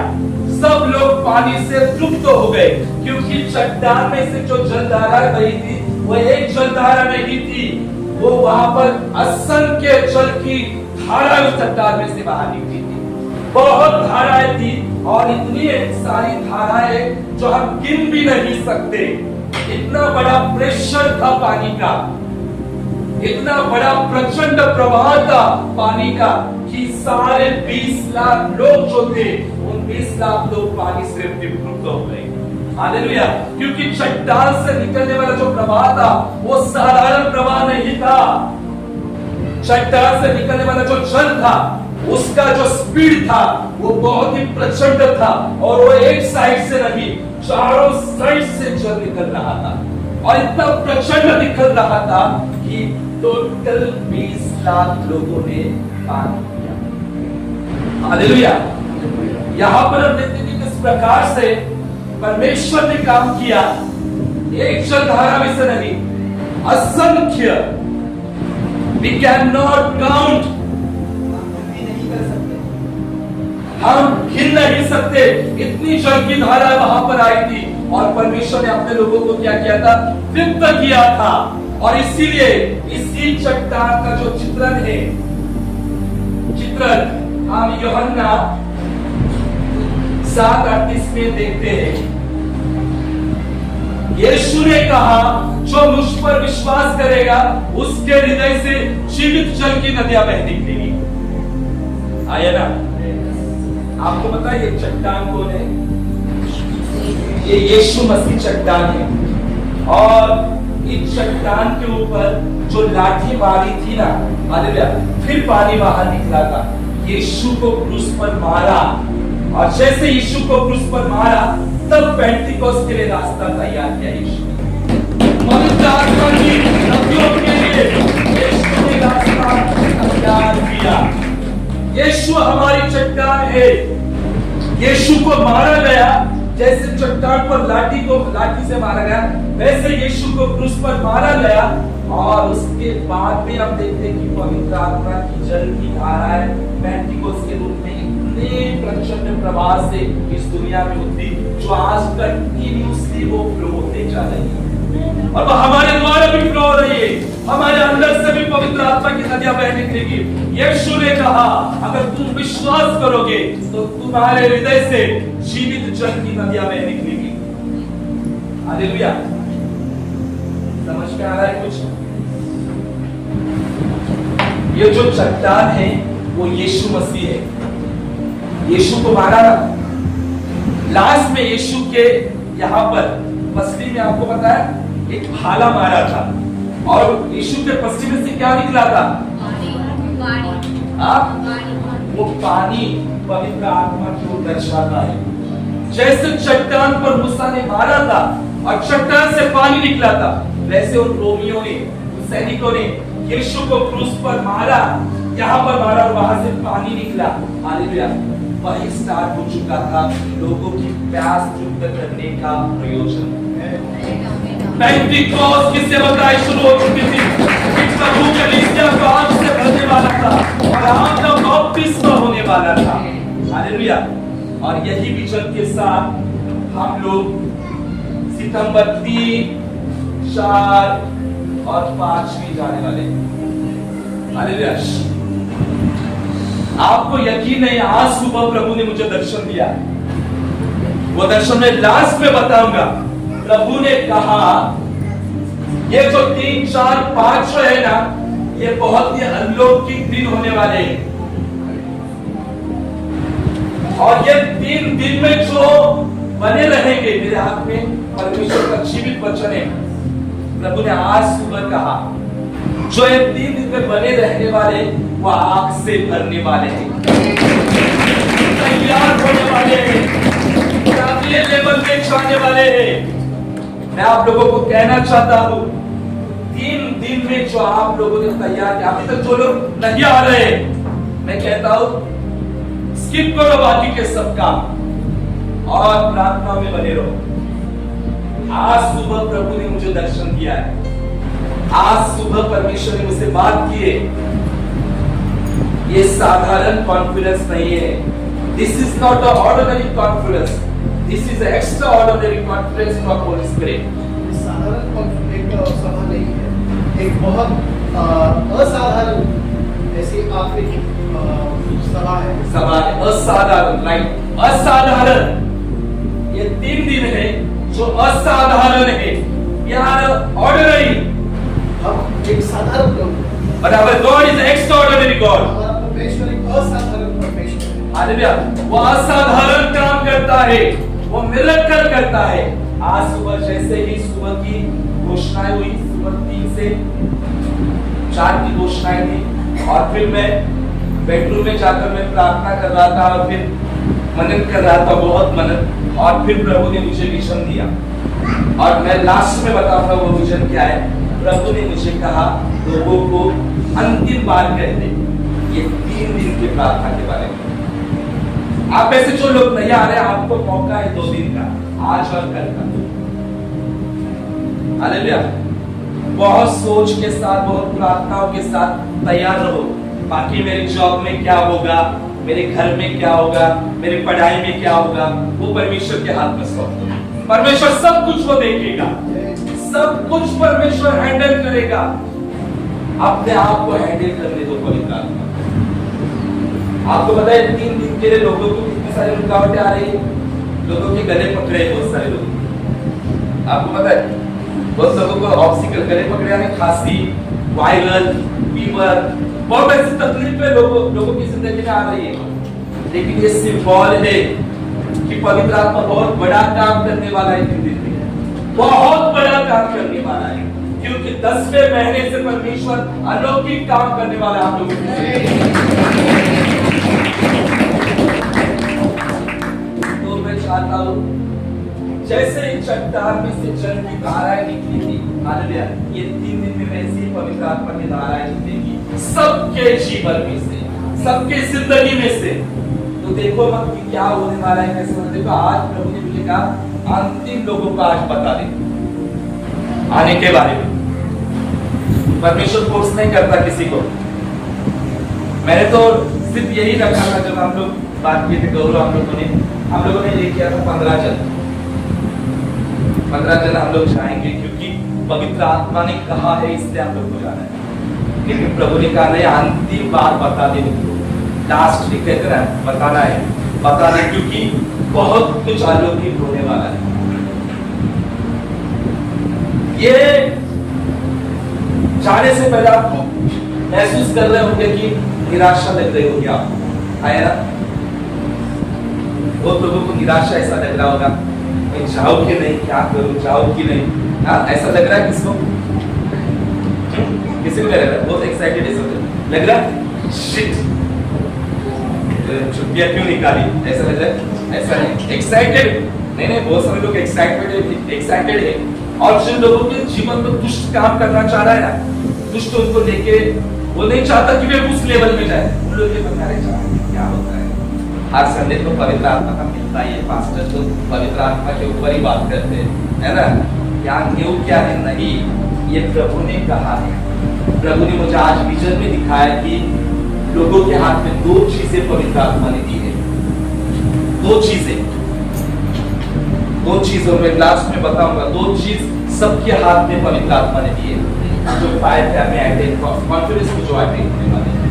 सब लोग पानी से तृप्त हो गए, क्योंकि चट्टान में से जो जलधारा बही थी, वो एक जलधारा नहीं थी, वो वहां पर असंख्य जल की धारा उस चट्टान में से बाहर निकली थी। बहुत धाराएं थी, और इतनी सारी धाराएं जो हम गिन भी नहीं सकते। इतना बड़ा प्रेशर था पानी का, इतना बड़ा प्रचंड प्रवाह था पानी का, कि सारे 20 लाख लोग जो थे, उन 20 लाख लोग पानी से तृप्त हो गए। हालेलुया। क्योंकि चट्टान से निकलने वाला जो प्रवाह था, वो साधारण प्रवाह नहीं था। चट्टान से निकलने वाला जो जल था, उसका जो स्पीड था, वो बहुत ही प्रचंड था, और वो एक साइड से नहीं, चारों साइड से जल निकल रहा था, और इतना प्रचंड निकल रहा था कि टोटल 20 लाख लोगों ने पानी पिया। हालेलुया। यहां पर हम देखते हैं कि किस प्रकार से परमेश्वर ने काम किया। एक जलधारा में से नहीं, असंख्य, we cannot count, हम गिन नहीं सकते, इतनी जल की धारा वहां पर आई थी, और परमेश्वर ने अपने लोगों को क्या किया था? तृप्त किया था। और इसीलिए इसी चट्टान का जो चित्रण है, हम यूहन्ना 7:38 में देखते हैं, यीशु ने कहा, जो मुझ पर विश्वास करेगा, उसके हृदय से जीवित जल की नदियां बह निकलेंगी। आया ना? आपको पता है ये चट्टान कौन है? ये यीशु मसीह चट्टान है। और इस चट्टान के ऊपर जो लाठी मारी थी ना, हालेलुया, फिर पानी बाहर निकला था। यीशु को क्रूस पर मारा, और जैसे यीशु को क्रूस पर मारा, तब पेंटिकोस्ट के लिए रास्ता तैयार किया यीशु ने। पवित्र आत्मा की नदियों के लिए यीशु ने रास्ता तैयार किया। यीशु हमारी चट्टान है। यीशु को मारा गया, जैसे चट्टान पर लाठी से मारा गया, वैसे यीशु को क्रूस पर मारा गया। और उसके बाद में हम देखते हैं कि पवित्र आत्मा की जल की धाराएं पेंटिकोस्ट के रूप में इतने प्रचंड प्रवाह से इस दुनिया में उतरी, जो आज तक कंटिन्यूअसली वो फ्लो होते जा रही है, और वो हमारे द्वारा भी फ्लो हो रही है। हमारे अंदर से भी पवित्र आत्मा की नदियां बह निकलेगी। यीशु ने कहा, अगर तुम विश्वास करोगे, तो तुम्हारे हृदय से जीवित जल की नदियां बह निकलेगी। हालेलुया। समझ में आ रहा है कुछ? ये जो चट्टान है, वो यीशु मसीह है। यीशु को मारा ना, लास्ट में यीशु के यहाँ पर पसली में आपको पता है एक भाला मारा था और यीशु के पसली में से क्या निकला था? वो पानी पवित्र आत्मा को दर्शाता है। जैसे चट्टान पर मूसा ने मारा था और चट्टान से पानी निकला था, वैसे उन रोमियों ने, उन सैनिकों ने यीशु को क्रूस पर मारा, यहाँ पर मारा और वहां से पानी निकला। हालेलुया। वही स्टार्ट हो चुका था लोगों की प्यास तृप्त करने का प्रयोजन। पेंटिकोस्ट की सेवकाई शुरू हो चुकी थी। प्रभु कलीसिया को आग से भरने वाला था और आग का बपतिस्मा होने वाला था। हालेलुया। और यही विजन के साथ हम लोग सितंबर 3, 4 और 5 में जाने वाले हैं। हालेलुया। आपको यकीन नहीं, आज सुबह प्रभु ने मुझे दर्शन दिया। वो दर्शन में लास्ट में बताऊंगा। प्रभु ने कहा ये जो 3, 4, 5 है ना, ये बहुत ही अलौकिक दिन होने वाले हैं। और ये 3 दिन में जो बने रहेंगे, मेरे हाथ में परमेश्वर का जीवित वचन है। प्रभु ने आज सुबह कहा जो ये 3 दिन में बने रहने वाले वो आग से भरने वाले हैं, तैयार होने वाले हैं, अगले लेवल में जाने वाले हैं। मैं आप लोगों को कहना चाहता हूँ 3 दिन में जो आप लोगों ने तैयार किया, अभी तक जो लोग नहीं आ रहे, मैं कहता हूँ स्किप करो बाकी के सब काम और प्रार्थना में बने रहो। आज सुबह प्रभु ने मुझे दर्शन दिया है। आज सुबह परमेश्वर ने मुझसे बात की है। ये साधारण कॉन्फ्रेंस नहीं है। This is not a ordinary conference, this is extra ordinary conference for Holi spirit. साधारण एक सभा नहीं है, एक बहुत असाधारण ऐसी आखिरी सभा है। असाधारण, राइट, असाधारण। ये 3 दिन है जो असाधारण है। यार ऑर्डिनरी, हम एक साधारण लोग, but our God is extraordinary God. हमारा परमेश्वर एक असाधारण परमेश्वर है। हालेलुया। वो असाधारण काम करता है, वो मिरेकल करता है। आज सुबह जैसे ही सुबह की घोषणाएं हुई, सुबह 3 से 4 की घोषणाएं थी और फिर मैं बेडरूम में जाकर मैं प्रार्थना कर रहा था और फिर मनन कर रहा था, बहुत मनन। और फिर प्रभु ने मुझे विजन दिया और मैं लास्ट में बताऊंगा वो विजन क्या है। प्रभु ने मुझे कहा लोगों को अंतिम बार कहते ये 3 दिन की प्रार्थना के बारे में। आप ऐसे जो लोग नहीं आ रहे, आपको मौका है 2 दिन का, आज और कल का। हालेलुया। बहुत सोच के साथ, बहुत प्रार्थनाओं के साथ तैयार रहो। बाकी मेरे जॉब में क्या होगा, मेरे घर में क्या होगा, मेरी पढ़ाई में क्या होगा, वो परमेश्वर के हाथ में सौंप दो। परमेश्वर सब कुछ वो देखेगा, सब कुछ परमेश्वर हैंडल करेगा। अपने आप को हैंडल करने दो पवित्र आत्मा। आपको पता है 3 दिन के लिए लोगों को कितने सारे रुकावटें आ रही है। लोगों के गले पकड़े बहुत सारे लोग, आपको पता है बहुत लोगों को ऑब्स्टिकल गले पकड़े यानी खांसी, वायरल फीवर, बहुत ऐसी तकलीफें लोगों की जिंदगी में आ रही है। लेकिन ये सिंबल है कि पवित्र आत्मा बहुत बड़ा काम करने वाला है। 3 दिन में बहुत बड़ा काम करने वाला है, क्योंकि 10वें महीने से परमेश्वर अलौकिक काम करने वाला है आप लोगों के। तो मैं चाहता हूँ जैसे ही चट्टान में से जल की धाराएं निकली थी, हालेलुया, ये 3 दिन में वैसे ही पवित्र आत्मा की धाराएं निकलेगी सबके जीवन में से, सबके जिंदगी में से। तो देखो मत कि क्या होने वाला है, कैसे होने। देखो आज प्रभु ने मुझे कहा अंतिम लोगों को आज बता दे आने के बारे में। परमेश्वर फोर्स नहीं करता किसी को। मैंने तो सिर्फ यही रखा था जब हम लोग बात किए थे गौरव, हम लोगों ने ये किया था 15 जन हम लोग जाएंगे, क्योंकि पवित्र आत्मा ने कहा है इसलिए हम लोग को जाना है। लेकिन प्रभु ने कहा नहीं, अंतिम बार बता दे, लास्ट वीक कहते ना बताना है, क्योंकि बहुत कुछ अलौकिक होने वाला है। ये जाने से पहले आप महसूस कर रहे होंगे कि निराशा लग रही होगी आपको, है ना? बहुत लोगों को निराशा ऐसा लग रहा होगा मैं जाऊं कि नहीं, क्या करूं, जाऊं कि नहीं। हाँ, ऐसा लग रहा है किसको? किसी को लग रहा है बहुत एक्साइटेड है, लग रहा है शिट, छुट्टियां क्यों निकाली, ऐसा लग रहा है? ऐसा नहीं, एक्साइटेड नहीं, बहुत सारे लोग एक्साइटेड है। और जिन लोगों के जीवन में दुष्ट काम करना चाह रहा है ना, दुष्ट उनको लेके वो नहीं चाहता कि वे उस लेवल में जाए, उन लोगों के बनाने चाह रहे हैं। क्या होता है हर संडे को पवित्र आत्मा का मिलता है, पास्टर तो पवित्र आत्मा के ऊपर ही बात करते हैं, है ना? क्या न्यू क्या है? नहीं, ये प्रभु ने कहा है। प्रभु ने मुझे आज विजन में दिखाया कि लोगों के हाथ में दो चीजें पवित्र आत्मा ने दी है, दो चीजों में लास्ट में बताऊंगा। दो चीज सबके हाथ में पवित्र आत्मा ने दी है, जो फाइव है हमें अटेंड कॉन्फ्रेंस को जो अटेंड होने वाले हैं।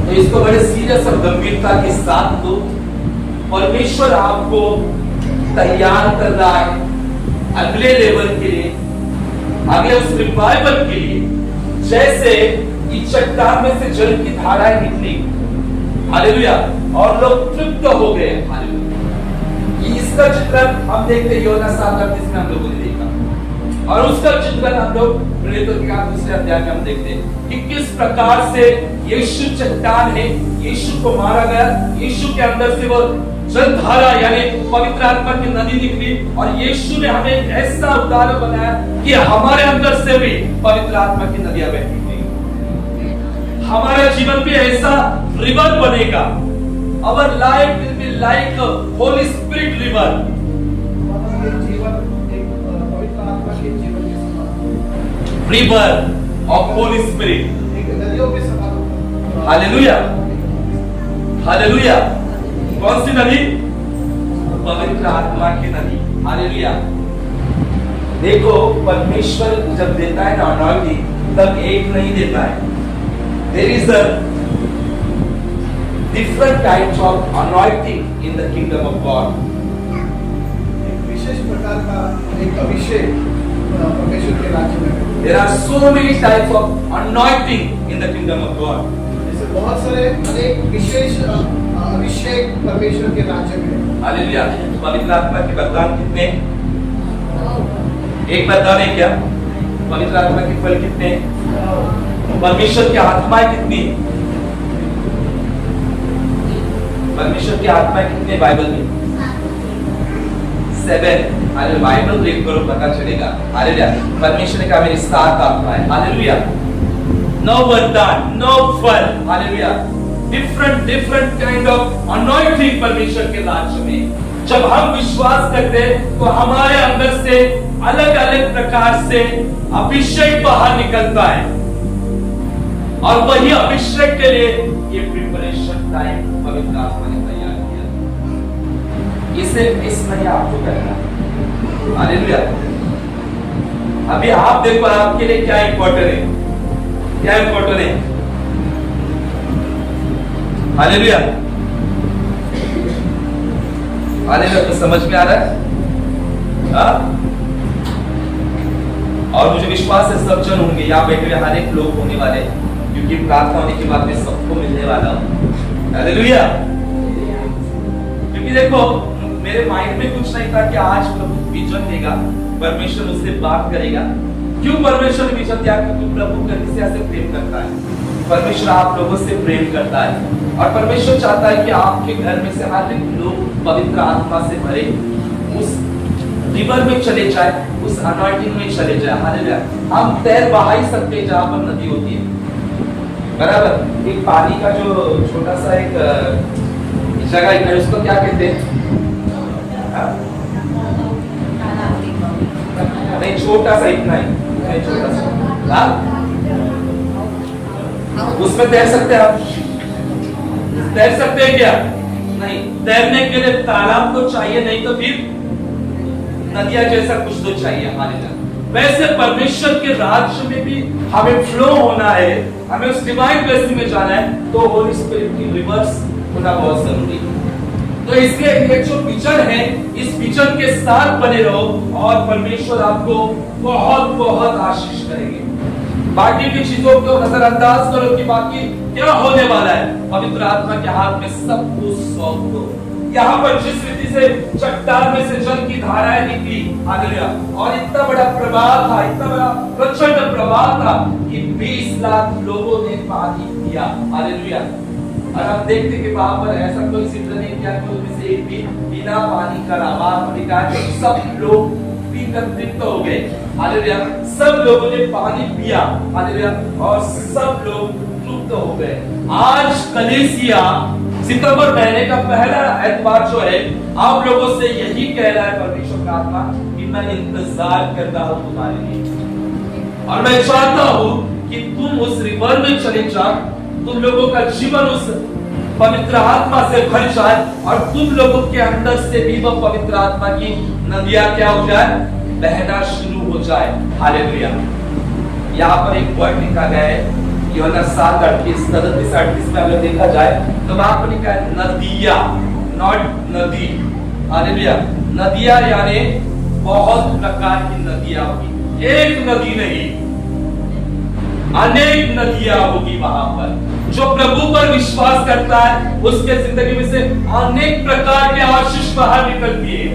तो इसको बड़े सीरियस और गंभीरता के साथ लो। परमेश्वर आपको तैयार कर रहा है अगले लेवल के लिए, अगले उस रिवाइवल के लिए। जैसे इस चट्टान में से जल की धाराएं निकली, हालेलुया, और लोग तृप्त हो गए, हालेलुया। इसका चित्रण हम देखते हैं योना 7:38 में हम लोगों ने देखा, और उसका चित्रण हम लोग प्रेरितों के काम दूसरे अध्याय में हम देखते हैं कि किस प्रकार से यीशु चट्टान है, यीशु को मारा गया, यीशु के अंदर से वो जल धारा यानी पवित्र आत्मा की नदी निकली, और यीशु ने हमें एक ऐसा उदाहरण बनाया कि हमारे अंदर से भी पवित्र आत्मा की नदियां बहती हैं। हमारे जीवन में ऐसा रिवर बनेगा। Our life will be like a Holy Spirit river. River of Holy Spirit. Hallelujah. Hallelujah. कौन सी नदी? पवित्र आत्मा की नदी। Hallelujah. देखो, परमेश्वर जब देता है ना अनॉइंटिंग, तब एक नहीं देता है। There is a different types of anointing in the kingdom of God. एक विशेष प्रकार का एक अभिषेक परमेश्वर के राज्य में है। There are so many types of anointing in the kingdom of God. ऐसे बहुत सारे अनेक विशेष अभिषेक परमेश्वर के राज्य में है। हालेलुया। पवित्र आत्मा के वरदान कितने? एक वरदान है क्या? पवित्र आत्मा के फल कितने? परमेश्वर की आत्माएं कितनी? परमेश्वर की आत्माएं कितने बाइबल में? 7। हालेलुया। बाइबल रीड करो पता चलेगा। हालेलुया। परमेश्वर ने कहा मेरी 7 आत्माएं। हालेलुया। 9 वरदान, 9 फल। Hallelujah. Different kind of anointing परमेश्वर के राज्य में। जब हम विश्वास करते हैं तो हमारे अंदर से अलग अलग प्रकार से अभिषेक बाहर निकलता है, और वही अभिषेक के लिए ये प्रिपरेशन टाइम पवित्र आत्मा ने तैयार किया। इसे इस महीने आपको करना है। हालेलुया। अभी आप देखो आपके लिए क्या इंपॉर्टेंट है, क्या इंपॉर्टेंट है। हालेलुया। हालेलुया। तो समझ में आ रहा है? और मुझे विश्वास है सब जन होंगे, यहाँ बैठे हुए हर एक लोग होने वाले, क्योंकि प्रार्थना होने के बाद में सबको मिलने वाला हूं। हालेलुया। क्योंकि देखो मेरे माइंड में कुछ नहीं था कि आज प्रभु विजन देगा, परमेश्वर उससे बात करेगा। क्यों परमेश्वर ने विजन दिया? क्योंकि प्रभु कलीसिया से प्रेम करता है, परमेश्वर आप लोगों से प्रेम करता है, और परमेश्वर चाहता है कि आपके घर में से हर एक लोग पवित्र आत्मा से भरे, उस रिवर में चले जाए, उस अनॉइंटिंग में चले जाए। हालेलुया। हम तैर बहा ही सकते हैं जहां पर नदी होती है, बराबर। एक पानी का जो छोटा सा एक जगह है, उसको क्या कहते हैं? नहीं, छोटा सा, इतना ही छोटा सा। उसमें तैर सकते हैं आप? तैर सकते हैं क्या? नहीं। तैरने के लिए तालाब तो चाहिए, नहीं तो फिर नदियां जैसा कुछ तो चाहिए हमारे लिए। वैसे परमेश्वर के राज्य में भी हमें फ्लो होना है, हमें उस डिवाइन ब्लेसिंग में जाना है, तो होली स्पिरिट की रिवर्स होना बहुत जरूरी है। तो इसलिए ये जो विजन है, इस विजन के साथ बने रहो, और परमेश्वर आपको बहुत बहुत आशीष करेंगे। बाकी की चीजों को नजरअंदाज करो कि बाकी क्या होने वाला है। पवित्र आत्मा के हाथ में सब कुछ सौंप दो, यहाँ पर जिस रीति से चट्टान में से जल की धाराएं निकली, हालेलुया, और इतना बड़ा प्रवाह था, इतना बड़ा प्रचंड प्रवाह था कि 20 लाख लोगों ने पानी पिया, हालेलुया। और हम देखते कि वहां पर ऐसा कोई सिद्ध नहीं किया कि उनमें से एक भी बिना पानी का रहा, सब लोग पीकर तृप्त हो गए, हालेलुया। सब लोगों ने पानी पिया, हालेलुया, और सब लोग तृप्त हो गए। आज कलीसिया सितंबर महीने का पहला एतवार जो है, आप लोगों से यही कह रहा है परमेश्वर का आत्मा कि मैं इंतजार कर रहा हूं तुम्हारे लिए, और मैं चाहता हूं कि तुम उस रिवर में चले जाओ, तुम लोगों का जीवन उस पवित्र आत्मा से भर जाए, और तुम लोगों के अंदर से भी वह पवित्र आत्मा की नदियां क्या हो जाए, बहना शुरू हो जाए, हालेलुया। यहाँ पर एक वर्ड लिखा गया है, यूहन्ना 7:38 में अगर देखा जाए तो वहां पर लिखा है नदियां, नॉट नदी, हालेलुया। नदियां यानी बहुत प्रकार की नदियां होगी, एक नदी नहीं, अनेक नदियां होगी वहां पर। जो प्रभु पर विश्वास करता है उसके जिंदगी में से अनेक प्रकार के आशीष बाहर निकलती है,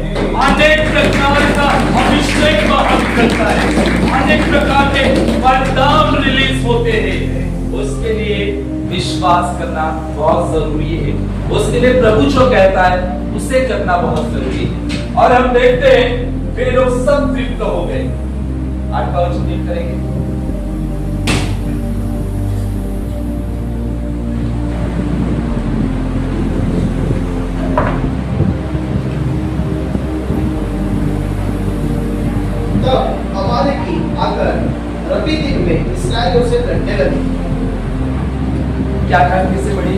अनेक प्रकार का अभिषेक बाहर निकलता है, अनेक प्रकार के वरदान रिलीज होते हैं। उसके लिए विश्वास करना बहुत जरूरी है, उसके लिए प्रभु जो कहता है उसे करना बहुत जरूरी है। और हम देखते हैं वे लोग सब तृप्त हो गए। 8वां वचन करेंगे। आकर रफीदीम में इस्राएलियों से लड़ने लगी। क्या करने से बड़ी?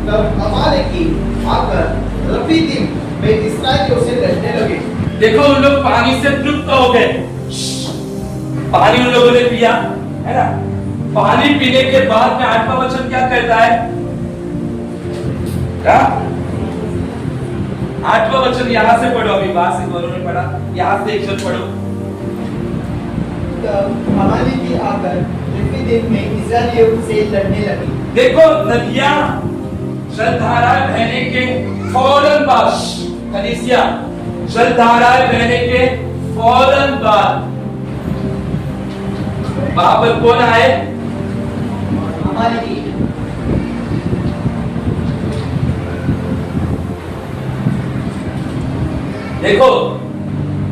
तब अमालेकी आकर रफीदीम में इस्राएलियों से लड़ने लगे। देखो उन लोग पानी से तृप्त हो गए, पानी उन लोगों ने पिया, है ना। पानी पीने के बाद में 8वां वचन क्या कहता है? 8वां वचन यहाँ से पढ़ो, अभी वहां से दोनों ने पढ़ा, यहाँ से एक शब्द पढ़ो। अमालेकी आकर रफीदीम में इस्राएलियों से लड़ने लगी। देखो नदियां जलधारा बहने के फौरन बाद, कलीसिया जलधारा बहने के फौरन बाद वहां पर कौन आए? अमालेकी। देखो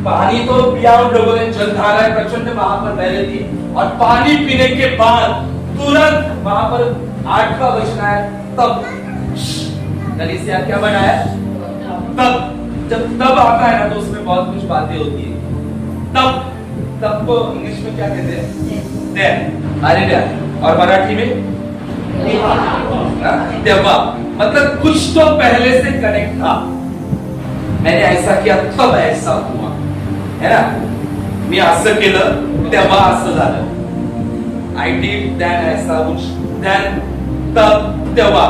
पानी तो पिया उन लोगों ने, जलधाराएं प्रचंड वहां पर बह रही थी, और पानी पीने के बाद तुरंत वहां पर 8वां वचन आया, तब कलीसिया क्या बनाया? तब जब तब आता है ना तो उसमें बहुत कुछ बातें होती है। तब को इंग्लिश में क्या कहते हैं? Then, hallelujah. और मराठी में तेव्हा, मतलब कुछ तो पहले से कनेक्ट था, मैंने ऐसा किया तब ऐसा हुआ, है ना। मी असं केलं तेव्हा असं झालं, I did then ऐसा कुछ, then तब तेव्हा,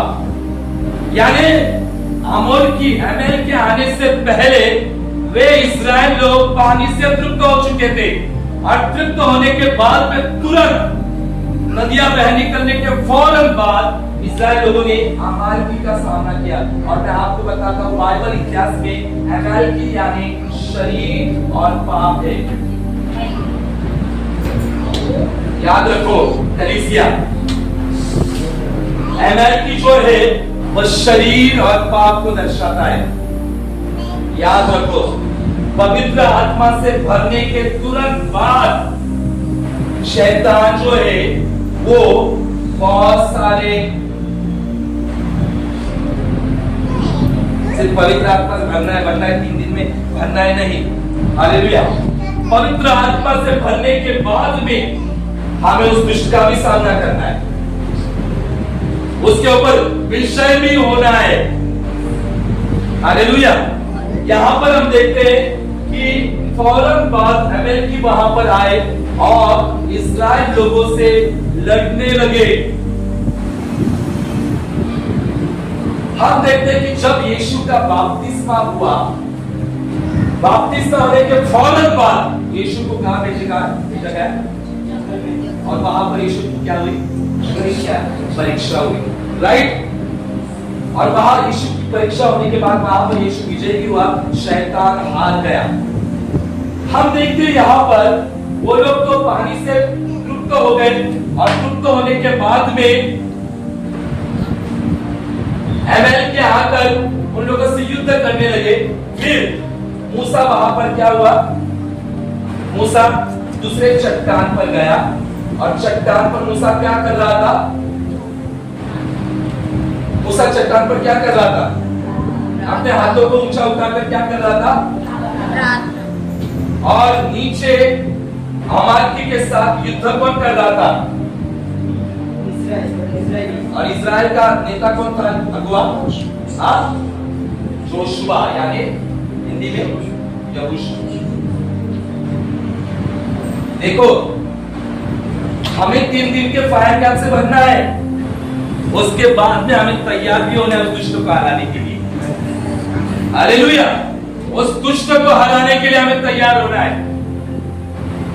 यानी एमेल के आने से पहले वे इस्राएल लोग पानी से तृप्त हो चुके थे, और तृप्त होने के बाद में तुरंत नदियां बह निकलने के फौरन बाद इस्राएल लोगों ने अमालेकी का सामना किया। और मैं आपको बताता हूँ बाइबल इतिहास में अमालेकी यानी शरीर और पाप है, याद रखो कलीसिया। अमालेकी जो है वह शरीर और पाप को दर्शाता है, याद रखो। पवित्र आत्मा से भरने के तुरंत बाद शैतान जो है वो बहुत सारे, सिर्फ पवित्र आत्मा से भरना है 3 दिन में भरना है नहीं, हालेलुया। पवित्र आत्मा से भरने के बाद में हमें उस दुष्ट का भी सामना करना है, उसके ऊपर विषय भी होना है, हालेलुया। यहाँ पर हम देखते हैं कि फौरन बाद अमेरिकी वहां पर आए और इस्राएल लोगों से लड़ने लगे। हम देखते हैं कि जब यीशु का बपतिस्मा हुआ, बपतिस्मा होने के फौरन बाद यीशु को कहां भेजा गया? और वहां पर यीशु की क्या हुई? परीक्षा हुई, राइट। और वहां यीशु की परीक्षा होने के बाद वहां पर यीशु विजयी हुआ, शैतान हार गया। हम देखते हैं यहाँ पर वो लोग तो पानी से तृप्त हो गए और तृप्त होने के बाद में एमएल के आकर उन लोगों से युद्ध करने लगे। फिर मूसा वहां पर क्या हुआ, मूसा दूसरे चट्टान पर गया और चट्टान पर मूसा क्या कर रहा था, मूसा चट्टान पर क्या कर रहा था, अपने हाथों को ऊंचा उठाकर क्या कर रहा था, और नीचे अमालेकी के साथ युद्ध कौन कर रहा था, और इजराइल का नेता कौन था, अगुआ जोशुआ, यानी हिंदी में यहोशू। देखो हमें 3 दिन के फायर कैंप से बनना है, उसके बाद में हमें तैयार भी होना है उस दुष्ट को हराने के लिए। हालेलुया, उस दुष्ट को हराने के लिए हमें तैयार होना है।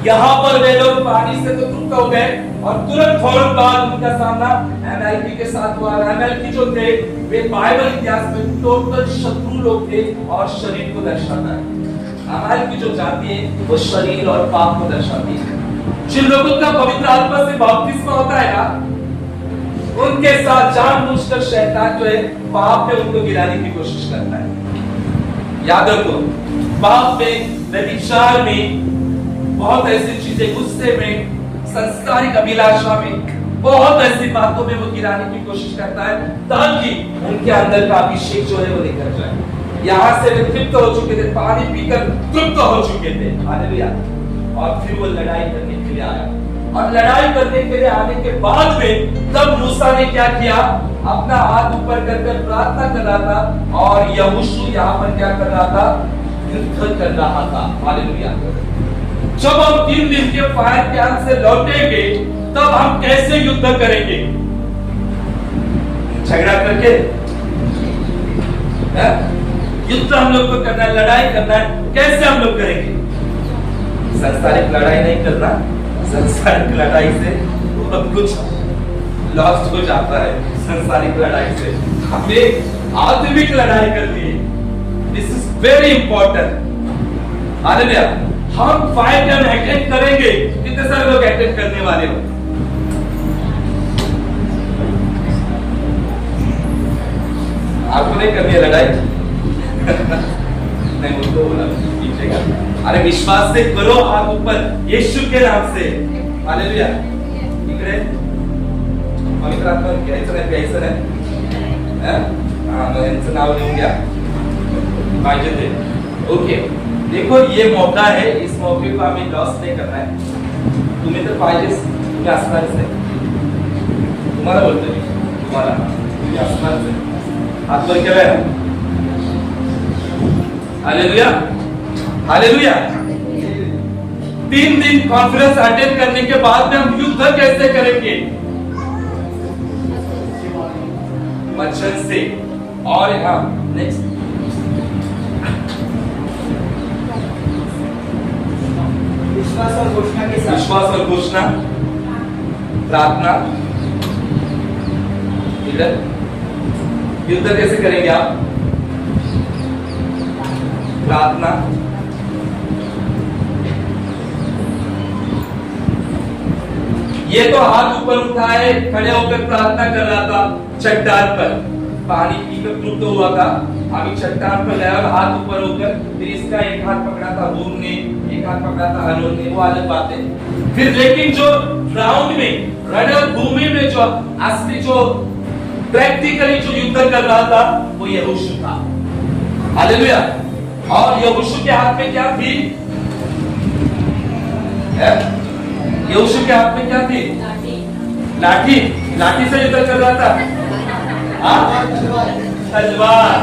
यहाँ पर वे लोग पानी से तो तृप्त हो गए और तुरंत फौरन बाद उनका सामना एमएलकी के साथ हुआ। एमएलकी जो थे वे बाइबल इतिहास में टोटल शत्रु लोग थे और शरीर को दर्शाता है। एमएलकी जो जाति है वो शरीर और पाप को दर्शाती है। जिन लोगों का पवित्र आत्मा से बपतिस्मा होता है ना, उनके साथ जानबूझकर शैतान जो है पाप में उनको गिराने की कोशिश करता है। याद रखो, पाप में, व्यभिचार में, बहुत ऐसी चीजें, गुस्से में, संस्कारिक अभिलाषा में, बहुत ऐसी बातों में वो गिराने की कोशिश करता है ताकि उनके अंदर का अभिषेक जो है वो निकल जाए। यहाँ से वे तृप्त हो चुके थे, पानी पीकर तृप्त हो चुके थे। हालेलुया। और फिर वो लड़ाई करने के लिए आया, और लड़ाई करने के लिए आने के बाद में तब मूसा ने क्या किया, अपना हाथ ऊपर कर प्रार्थना कर रहा था, और यहोशू यहाँ पर क्या कर रहा था, युद्ध कर रहा था। हालेलुया। जब हम 3 दिन के फायर कैंप से लौटेंगे तब हम कैसे युद्ध करेंगे, झगड़ा करके? युद्ध हम लोग को करना है, लड़ाई करना है, कैसे हम लोग करेंगे? सांसारिक लड़ाई नहीं करना, सांसारिक लड़ाई से बहुत कुछ लॉस्ट हो जाता है। सांसारिक लड़ाई से हमें आत्मिक लड़ाई करनी है। This is very important. Hallelujah. हम फायर कैंप अटेंड करेंगे, कितने सारे लोग अटेंड करने वाले हो? आपको नहीं करनी है लड़ाई? नहीं, उनको बोला पीछे का। अरे विश्वास से करो, हाथ ऊपर यीशु के नाम से। हालेलुया। इकडे पवित्र आत्मा घ्यायचं नाही, हां, मग यांचं नाव लिहून घ्या पाहिजे ते। ओके, देखो ये मौका है, इस मौके को हमें लॉस नहीं करना है। तुम्हें तो पाहिजे, तुम्हें असणारच आहे, तुम्हाला बोलतोय मी, तुम्हाला तुम्ही असणारच आहे। हात वर केलाय ना? Hallelujah, hallelujah. 3 दिन कॉन्फ्रेंस अटेंड करने के बाद में हम युद्ध कैसे करेंगे? वचन से। और यहाँ नेक्स्ट विश्वास और घोषणा के साथ, विश्वास और घोषणा, प्रार्थना। युद्ध कैसे करेंगे आप? प्रार्थना, ये तो हाथ ऊपर उठाए खड़े होकर प्रार्थना कर रहा था चट्टान पर, पानी पीकर तृप्त हुआ था। अभी चट्टान पर गया और हाथ ऊपर होकर, फिर इसका एक हाथ पकड़ा था हूर ने, एक हाथ पकड़ा था हनोन ने, वो अलग बात है। फिर लेकिन जो ग्राउंड में, रणभूमि में जो असली, जो प्रैक्टिकली जो युद्ध कर रहा था वो यहोशू था। हालेलुया। और यहोशू के हाथ में क्या थी? यहोशू के हाथ में क्या थी? लाठी। लाठी से युद्ध कर रहा था, तलवार।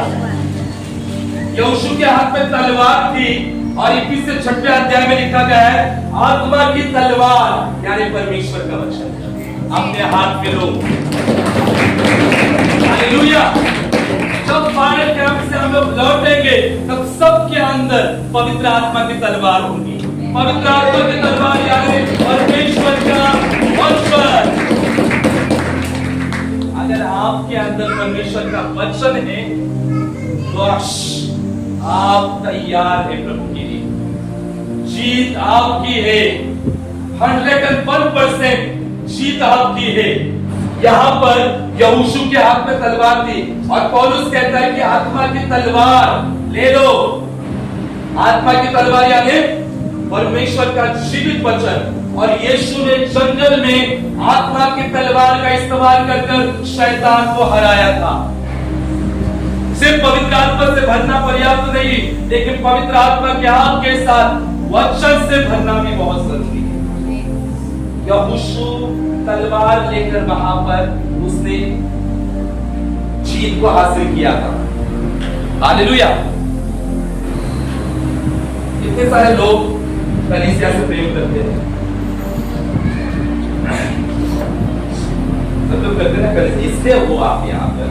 यहोशू के हाथ में तलवार थी, और 21 से 6वें अध्याय में लिखा गया है, आत्मा की तलवार यानी परमेश्वर का वचन अपने हाथ में लो। हालेलुया। जब फायर कैंप से हम लोग लौटेंगे तब सबके अंदर पवित्र आत्मा की तलवार होगी। पवित्र आत्मा की तलवार यानी परमेश्वर का वचन। अगर आपके अंदर परमेश्वर का वचन है वश आप तैयार है प्रभु के लिए। जीत आपकी है, 101% जीत आपकी है। यहाँ पर यहोशू के हाथ में तलवार थी और पौलुस कहता है कि आत्मा की तलवार ले लो। आत्मा की तलवार यानी परमेश्वर का जीवित वचन। और यीशु ने जंगल में आत्मा की तलवार का इस्तेमाल कर शैतान को हराया था। सिर्फ पवित्र आत्मा से भरना पर्याप्त नहीं, लेकिन पवित्र आत्मा के आपके साथ वचन से भरना भी बहुत जरूरी है। यहोशू तलवार लेकर वहां पर उसने जीत को हासिल किया था। हालेलुया। इतने सारे लोग कलीसिया से प्रेम करते हैं, सब लोग करते ना कलीसिया, इसलिए हो आप यहाँ पर,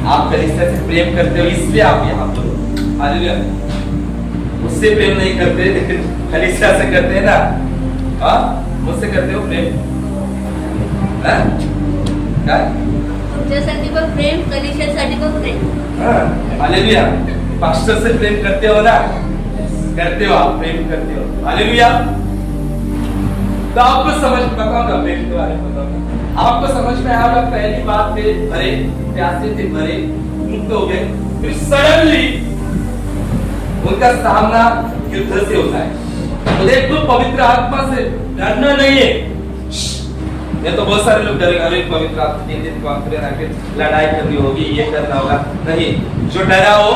आप कलीसिया से प्रेम करते हो इसलिए आप यहाँ पर। हालेलुया। उससे प्रेम नहीं करते लेकिन कलीसिया से करते हैं ना। हाँ, मुझसे करते हो प्रेम? तुमच्यासाठी पण प्रेम, कलिशासाठी पण प्रेम। हालेलुया। पास्टर से प्रेम करते हो ना? करते हो, आप प्रेम करते हो। हालेलुया। तो आपको समझ बताऊंगा, प्रेम के बारे में बताऊंगा। आपको समझ में आया, पहली बात थे भरे, प्यासे थे भरे, मुक्त हो गए, फिर सडनली उनका सामना युद्ध से होता है। तो देखो, पवित्र आत्मा से डरना नहीं है। ये तो बहुत सारे लोग डरेंगे, अरे पवित्र आत्मा के दिन कॉन्फ्रेंस आके लड़ाई करनी होगी, ये करना होगा। नहीं, जो डरा हो,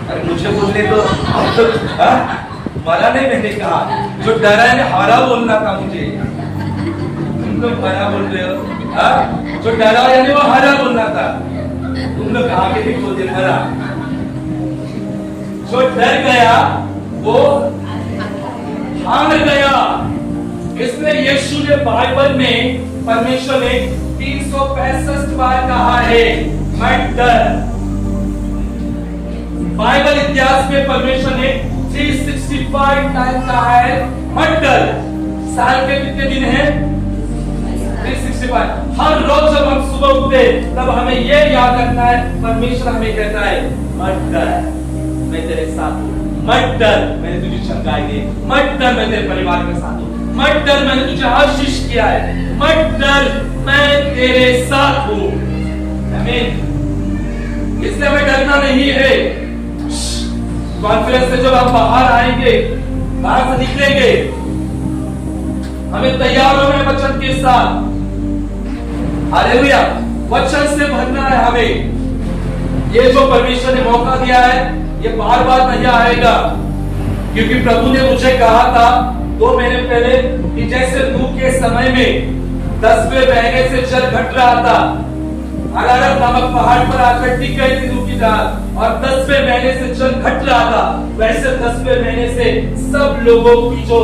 अरे मुझे बोलने तो मरा नहीं, मैंने कहा जो डरा है हरा बोलना था मुझे। तुम लोग हरा बोल रहे हो, जो डरा यानी वो हरा बोलना था। तुम लोग आगे भी बोलते हरा। जो डर गया वो हार गया। इसलिए यीशु ने बाइबल में, परमेश्वर ने 365 बार कहा है मत डर। बाइबल इतिहास में परमेश्वर ने 365 टाइम कहा है मत डर। साल के कितने दिन हैं? 365। हर रोज जब हम सुबह उठते तब हमें यह याद रखना है, परमेश्वर हमें कहता है मत डर, मैं तेरे साथ हूँ। मत डर, मैंने तुझे चंगाई दी। मत डर, मैं तेरे परिवार के साथ हूँ। मत डर, मैंने तुझे आशीष किया है। मत डर, मैं तेरे साथ हूँ। आमीन। इसलिए हमें डरना नहीं है। कॉन्फ्रेंस से जब आप बाहर आएंगे, बाहर से निकलेंगे, हमें तैयार होना है वचन के साथ। हालेलुया। वचन से भरना है हमें। ये जो परमेश्वर ने मौका दिया है, ये बार बार नहीं आएगा, क्योंकि प्रभु ने मुझे कहा था 2 महीने पहले कि जैसे नूह के समय में 10वें महीने से जल घट रहा था, अरारत नामक पहाड़ पर आकर टिक गई थी नूह की जान, और 10वें महीने से जल घट रहा था, वैसे 10वें महीने से सब लोगों की जो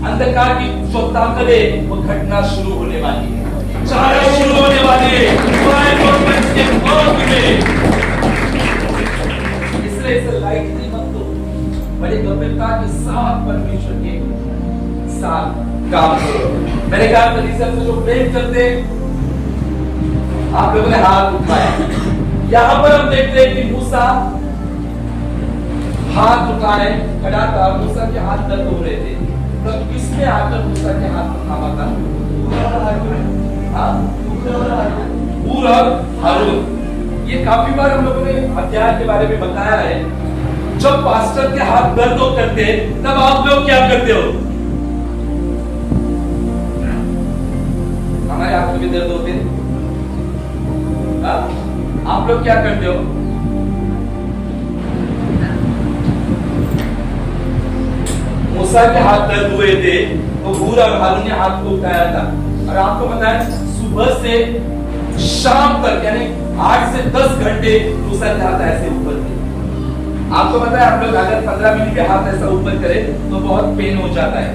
अंधकार की जो ताकत है वो घटना शुरू होने वाली है, चारा शुरू होने वाली है। इसलिए इसे लाइटली मत लो, बड़ी गंभीरता के साथ परमेश्वर के साथ काम करो। मैंने कहा कलीसिया से जो प्रेम करते, आप लोगों ने हाथ उठाया। यहाँ पर हम देखते हैं कि मूसा हाथ उठाए खड़ा था, मूसा के हाथ दर्द हो रहे थे। तो किसने आकर मूसा के हाथ को थामा था? हूर और हारून। ये काफी बार हम लोगों ने अध्याय के बारे में बताया है। जब पास्टर के हाथ दर्द करते तब आप लोग क्या करते हो? हमारे हाथ में भी दर्द होते, आप लोग क्या करते हो? मूसा के हाथ दर्द हुए थे तो हूर और हारून ने हाथ को उठाया था। और आपको पता है सुबह से शाम तक यानी 8 से 10 घंटे मूसा के हाथ ऐसे ऊपर थे। आपको पता है आप लोग अगर 15 मिनट के हाथ ऐसा ऊपर करें तो बहुत पेन हो जाता है।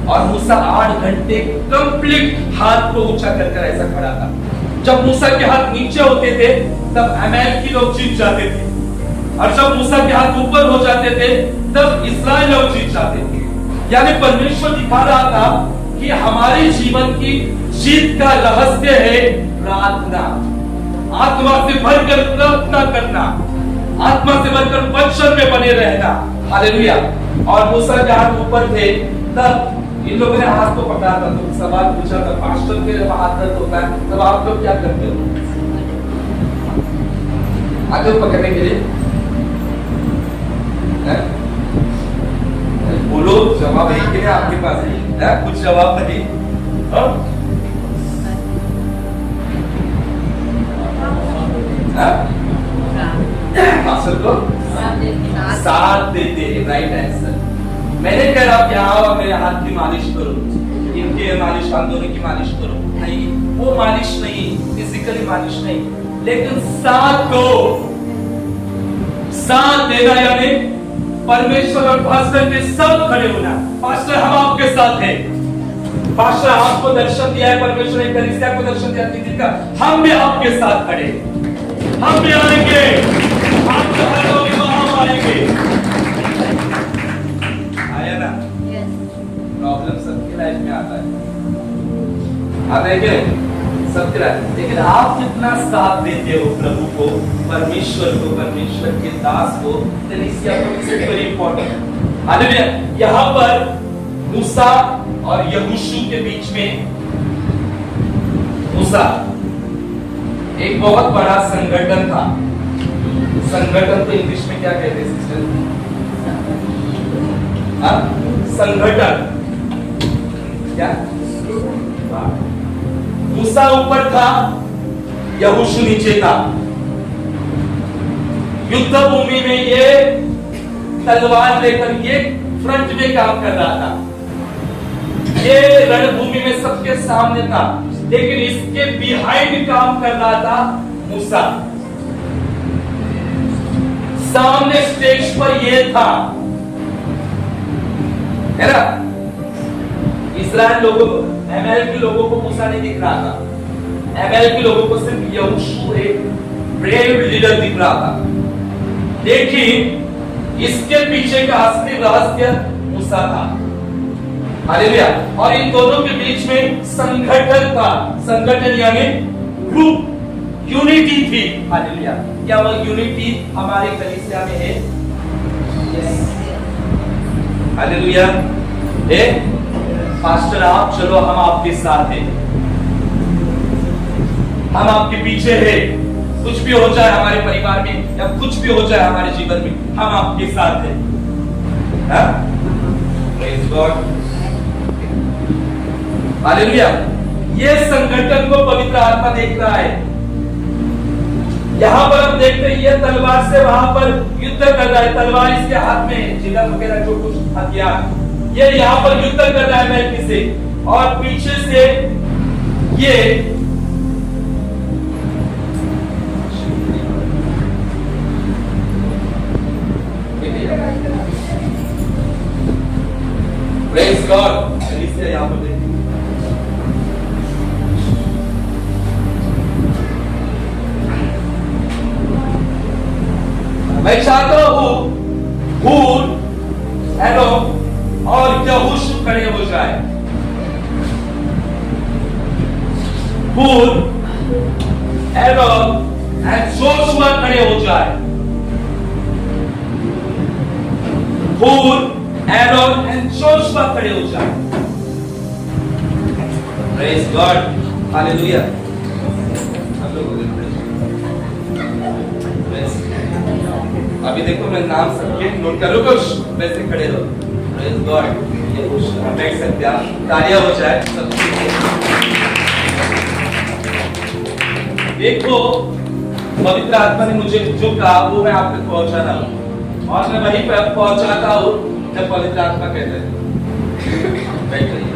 और मूसा 8 घंटे कंप्लीट हाथ को ऊंचा कर ऐसा खड़ा था। जब मूसा के हाथ नीचे होते थे तब अमैल की लोग जीत जाते थे, और जब मूसा के हाथ ऊपर हो जाते थे तब इस्राएल लोग जीत जाते थे। यानी परमेश्वर दिखा रहा था कि हमारे जीवन की जीत का रहस्य है प्रार्थना। आत्मा से भरकर प्रार्थना करना, आत्मा से भरकर वचन में बने रहना। हालेलुया। और मूसा के हाथ ऊपर थे, तब इन लोगों ने हाथ को पकड़ा था, तो सवाल पूछा था, पास्टर के जब हाथ दर्द होता है तब आप लोग क्या करते हो? आगे पकड़ने के लिए बोलो, जवाब एक ही है आपके पास है, कुछ जवाब नहीं। पास्टर को साथ देते, राइट आंसर। मैंने कह रहा क्या हुआ, मेरे हाथ की मालिश करो, इनके मालिश, हम दोनों की मालिश करो, नहीं, वो मालिश नहीं, फिजिकली मालिश नहीं, लेकिन साथ दो। साथ देना यानी परमेश्वर और पास्टर के सब खड़े होना। पास्टर हम आपके साथ हैं, पास्टर आपको दर्शन दिया है, परमेश्वर ने कलीसिया को दर्शन दिया है का, हम भी आपके साथ खड़े, हम भी आएंगे, आप जहां लोग वहां आएंगे। आया ना? प्रॉब्लम सबकी लाइफ में आता है क्या? सबके लाइफ। लेकिन आप कितना साथ देते हो प्रभु को, परमेश्वर को, परमेश्वर के दास को, कलीसिया को, इट्स वेरी इंपॉर्टेंट। हालेलुया। यहाँ पर मूसा और यहोशू के बीच में, मूसा एक बहुत बड़ा संगठन था। संगठन को इंग्लिश में क्या कहते हैं सिस्टर? संगठन क्या? मूसा ऊपर था, यहोशू नीचे था। युद्ध भूमि में ये तलवार लेकर ये फ्रंट में काम कर रहा था, ये रणभूमि में सबके सामने था, लेकिन इसके बिहाइंड काम कर रहा था मूसा। सामने स्टेज पर ये था, है ना? इस्राएल लोगों को, एमएल के लोगों को मूसा नहीं दिख रहा था, एमएल के लोगों को सिर्फ यहोशू एक ब्रेव लीडर दिख रहा था। लेकिन इसके पीछे का असली रहस्य मूसा था। हालेलुया। और इन दोनों के बीच में संगठन था। संगठन यानी ग्रुप, यूनिटी थी। हालेलुया। क्या वो यूनिटी हमारे कलीसिया में है? यस। हालेलुया। पास्टर आप चलो, हम आपके साथ हैं, हम आपके पीछे हैं। कुछ भी हो जाए हमारे परिवार में या कुछ भी हो जाए हमारे जीवन में, हम आपके साथ हैं। Praise God. हालेलुया। ये संगठन को पवित्र आत्मा देख रहा है। यहाँ पर हम देखते हैं ये तलवार से वहां पर युद्ध कर रहा है, तलवार इसके हाथ में, जिगर वगैरह जो कुछ हथियार, ये यहाँ पर युद्ध कर रहा है मेल्की से, और पीछे से ये प्रेज़ गॉड। कलीसिया यहाँ पर देखिए, मैं चाहता हूं हूर, एडोम और यहोशू खड़े हो जाए। हूर, एडोम एंड जोशुआ खड़े हो जाए। हूर, एडोम एंड जोशुआ खड़े हो जाए। Praise God. हालेलुया। हम लोग अभी देखो, मैं नाम सबके नोट करो, कुछ वैसे खड़े रहो। Praise God. ये कुछ बैठ सकते हैं, तालियां हो जाए सब। देखो, पवित्र आत्मा ने मुझे जो कहा वो मैं आप तक पहुंचा रहा हूं, और मैं वहीं पर पहुंचाता हूं जब पवित्र आत्मा कहता है बैठ जाइए।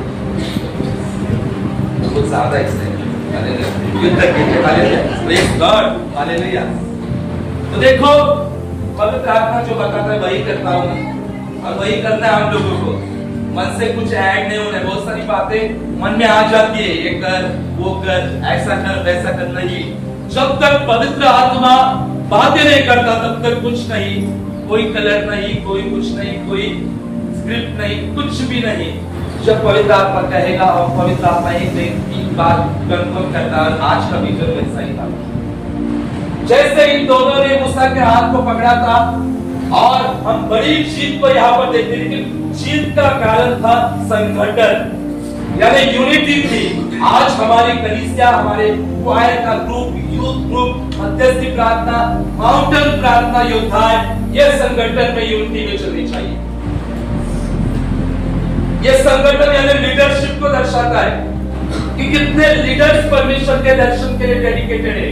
बहुत ज्यादा excited, hallelujah. Praise God. Hallelujah. तो देखो, पवित्र आत्मा जो बताता है वही करता हूं, और वही करना है हम लोगों को। मन से कुछ ऐड नहीं होना है। बहुत सारी बातें मन में आ जाती है, ये कर, वो कर, ऐसा कर, वैसा कर। नहीं, जब तक पवित्र आत्मा बातें नहीं करता तब तक कुछ नहीं, कोई कलर नहीं, कोई कुछ नहीं, कोई स्क्रिप्ट नहीं, कुछ भी नहीं। जब पवित्र आत्मा कहेगा, और पवित्र आत्मा एक बात कंफर्म करता है, आज का विजन वैसा ही था। जैसे इन दोनों ने मूसा के हाथ को पकड़ा था और हम बड़ी जीत को यहाँ पर देखते हैं, लेकिन जीत का कारण था संगठन, यानी यूनिटी थी। आज हमारी कलीसिया, हमारे क्वायर का ग्रुप, यूथ ग्रुप, मध्यस्थी प्रार्थना, माउंटेन प्रार्थना योद्धाएं, ये संगठन में यूनिटी में चलनी चाहिए। ये संगठन यानी लीडरशिप को दर्शाता है कि कितने लीडर्स परमेश्वर के दर्शन के लिए डेडिकेटेड है।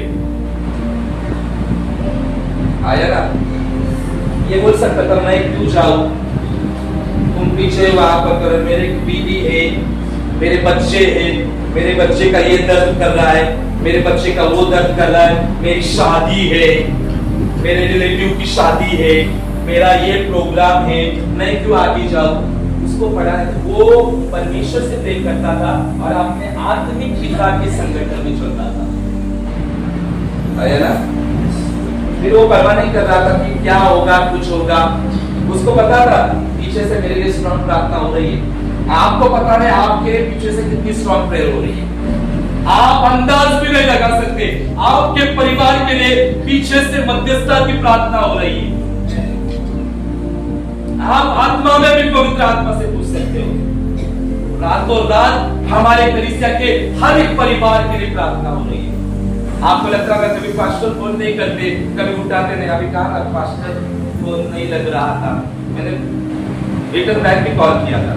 आया ना, ये बोल सकता था मैं क्यों जाऊं, तुम पीछे वहां पर करो, मेरे बीवी है, मेरे बच्चे हैं, मेरे बच्चे का ये दर्द कर रहा है, मेरे बच्चे का वो दर्द कर रहा है, मेरी शादी है, मेरे रिलेटिव की शादी है, मेरा ये प्रोग्राम है, मैं क्यों आगे जाऊं। उसको पढ़ा है, वो परमेश्वर से प्रेम करता था और अपने आत्मिक पिता के संगठन में चलता था। आया ना, फिर वो परवाह नहीं कर रहा था कि क्या होगा, कुछ होगा। उसको पता था पीछे से मेरे लिए स्ट्रॉन्ग प्रार्थना हो रही है। आपको पता है आपके पीछे से कितनी स्ट्रॉन्ग प्रेयर हो रही है, आप अंदाज भी नहीं लगा सकते। आपके परिवार के लिए पीछे से मध्यस्थता की प्रार्थना हो रही है। आप आत्मा में भी पवित्र आत्मा से पूछ सकते हो। रातों रात हमारे कलीसिया के हर एक परिवार के लिए प्रार्थना हो रही है। आपको लगता है कभी पास्टर फोन नहीं करते, कभी उठाते नहीं। अभी कहा पास्टर फोन नहीं लग रहा था, मैंने रिटर्न बैक भी कॉल किया था,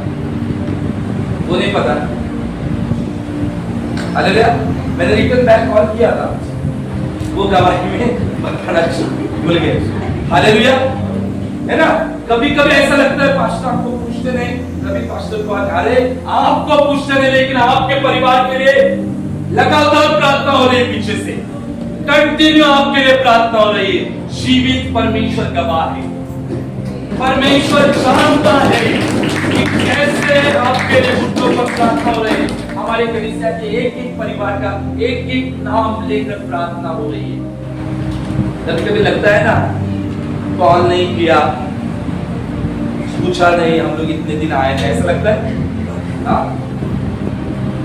वो नहीं पता। हालेलुया, मैंने रिटर्न बैक कॉल किया था, वो गवाही में बताना भूल गए। हालेलुया, है ना। कभी कभी ऐसा लगता है पास्टर आपको पूछते नहीं, कभी पास्टर को अरे आपको पूछते नहीं, लेकिन आपके परिवार के लिए लगातार प्रार्थना हो रही है, पीछे से कंटिन्यू आपके लिए प्रार्थना हो रही है। जीवित परमेश्वर गवाह है, परमेश्वर जानता है कि कैसे आपके लिए घुटनों पर प्रार्थना हो रही है। हमारे कलीसिया के एक एक परिवार का एक एक नाम लेकर प्रार्थना हो रही है। कभी कभी लगता है ना, कॉल नहीं किया, पूछा नहीं, हम लोग इतने दिन आए थे, ऐसा लगता है ना।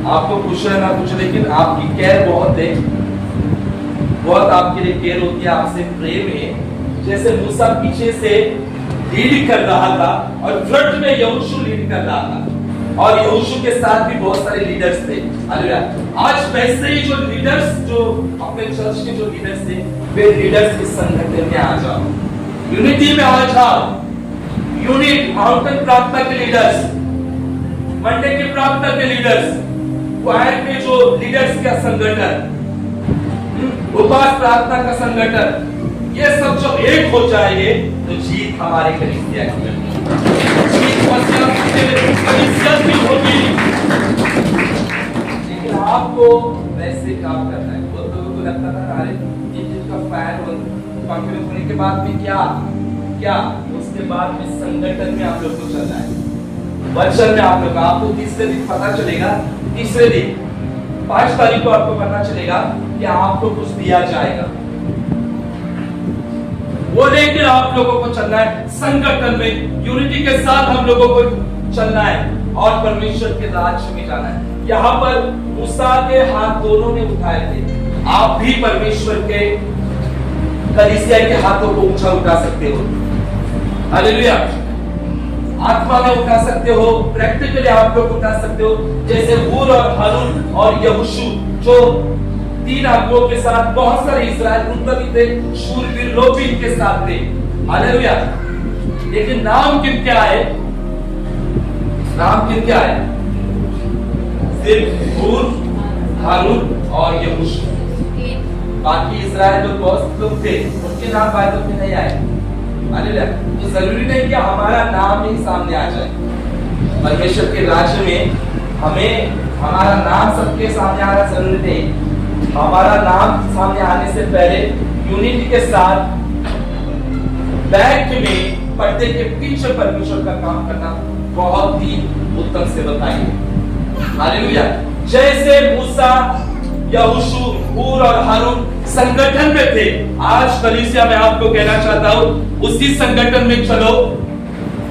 आपको पूछा ना पूछा, लेकिन आपकी केयर बहुत है, बहुत आपके लिए केयर होती है, आपसे प्रेम है। जैसे मूसा पीछे से लीड कर रहा था और फ्रंट में यहोशू लीड कर रहा था, और यहोशू के साथ भी बहुत सारे लीडर्स थे। हालेलुया। आज वैसे ही जो लीडर्स, जो अपने चर्च के जो लीडर्स थे, वे लीडर्स इस संगठन में आ जाओ, यूनिटी में आ जाओ। यूनिट, माउंटेन प्रार्थना के लीडर्स, मंडे की प्रार्थना के लीडर्स, क्वायर के जो लीडर्स का संगठन, उपवास प्रार्थना का संगठन, ये सब जब एक हो जाएंगे तो जीत हमारे कलीसिया की, जीत कलीसिया की होगी। लेकिन आपको वैसे काम करना है। बहुत लोगों को लगता था अरे ये चीज का फैन कॉन्फ्रेंस होने के बाद में क्या उसके बाद में संगठन में आप लोग को चलना है, वचन में आप लोग, आपको तीसरे दिन पता चलेगा, तीसरे दिन 5 तारीख को आपको पता चलेगा कि आपको कुछ दिया जाएगा। वो लेकर आप लोगों को चलना है संगठन में, यूनिटी के साथ हम लोगों को चलना है और परमेश्वर के राज्य में जाना है। यहाँ पर मूसा के हाथ दोनों ने उठाए थे, आप भी परमेश्वर के कलीसिया के हाथों को ऊंचा उठा सकते हो। हालेलुया। आत्मा में उठा सकते हो, प्रैक्टिकली आप लोग उठा सकते हो। जैसे हूर और हारून और यहोशू, जो 3 आदमियों के साथ बहुत सारे इस्राएल भी थे, शूरवीर लोग भी इनके साथ थे। हालेलुया। लेकिन नाम किन क्या है? नाम किन क्या है? सिर्फ हूर, हारून और यहोशू। बाकी इस्राएल जो बहुत लोग थे, उनके नाम बाइबल में नहीं आए। हालेलुया। तो जरूरी नहीं कि हमारा नाम ही सामने आ जाए। परमेश्वर के राज्य में हमें हमारा नाम सबके सामने आना जरूरी नहीं। हमारा नाम सामने आने से पहले यूनिटी के साथ बैक में, पर्दे के पीछे परमेश्वर का काम करना बहुत ही उत्तम से बताइए। हालेलुया। जैसे मूसा, यहोशू, हूर और हारून संगठन में थे, आज कलीसिया में आपको कहना चाहता हूं, उसी संगठन में चलो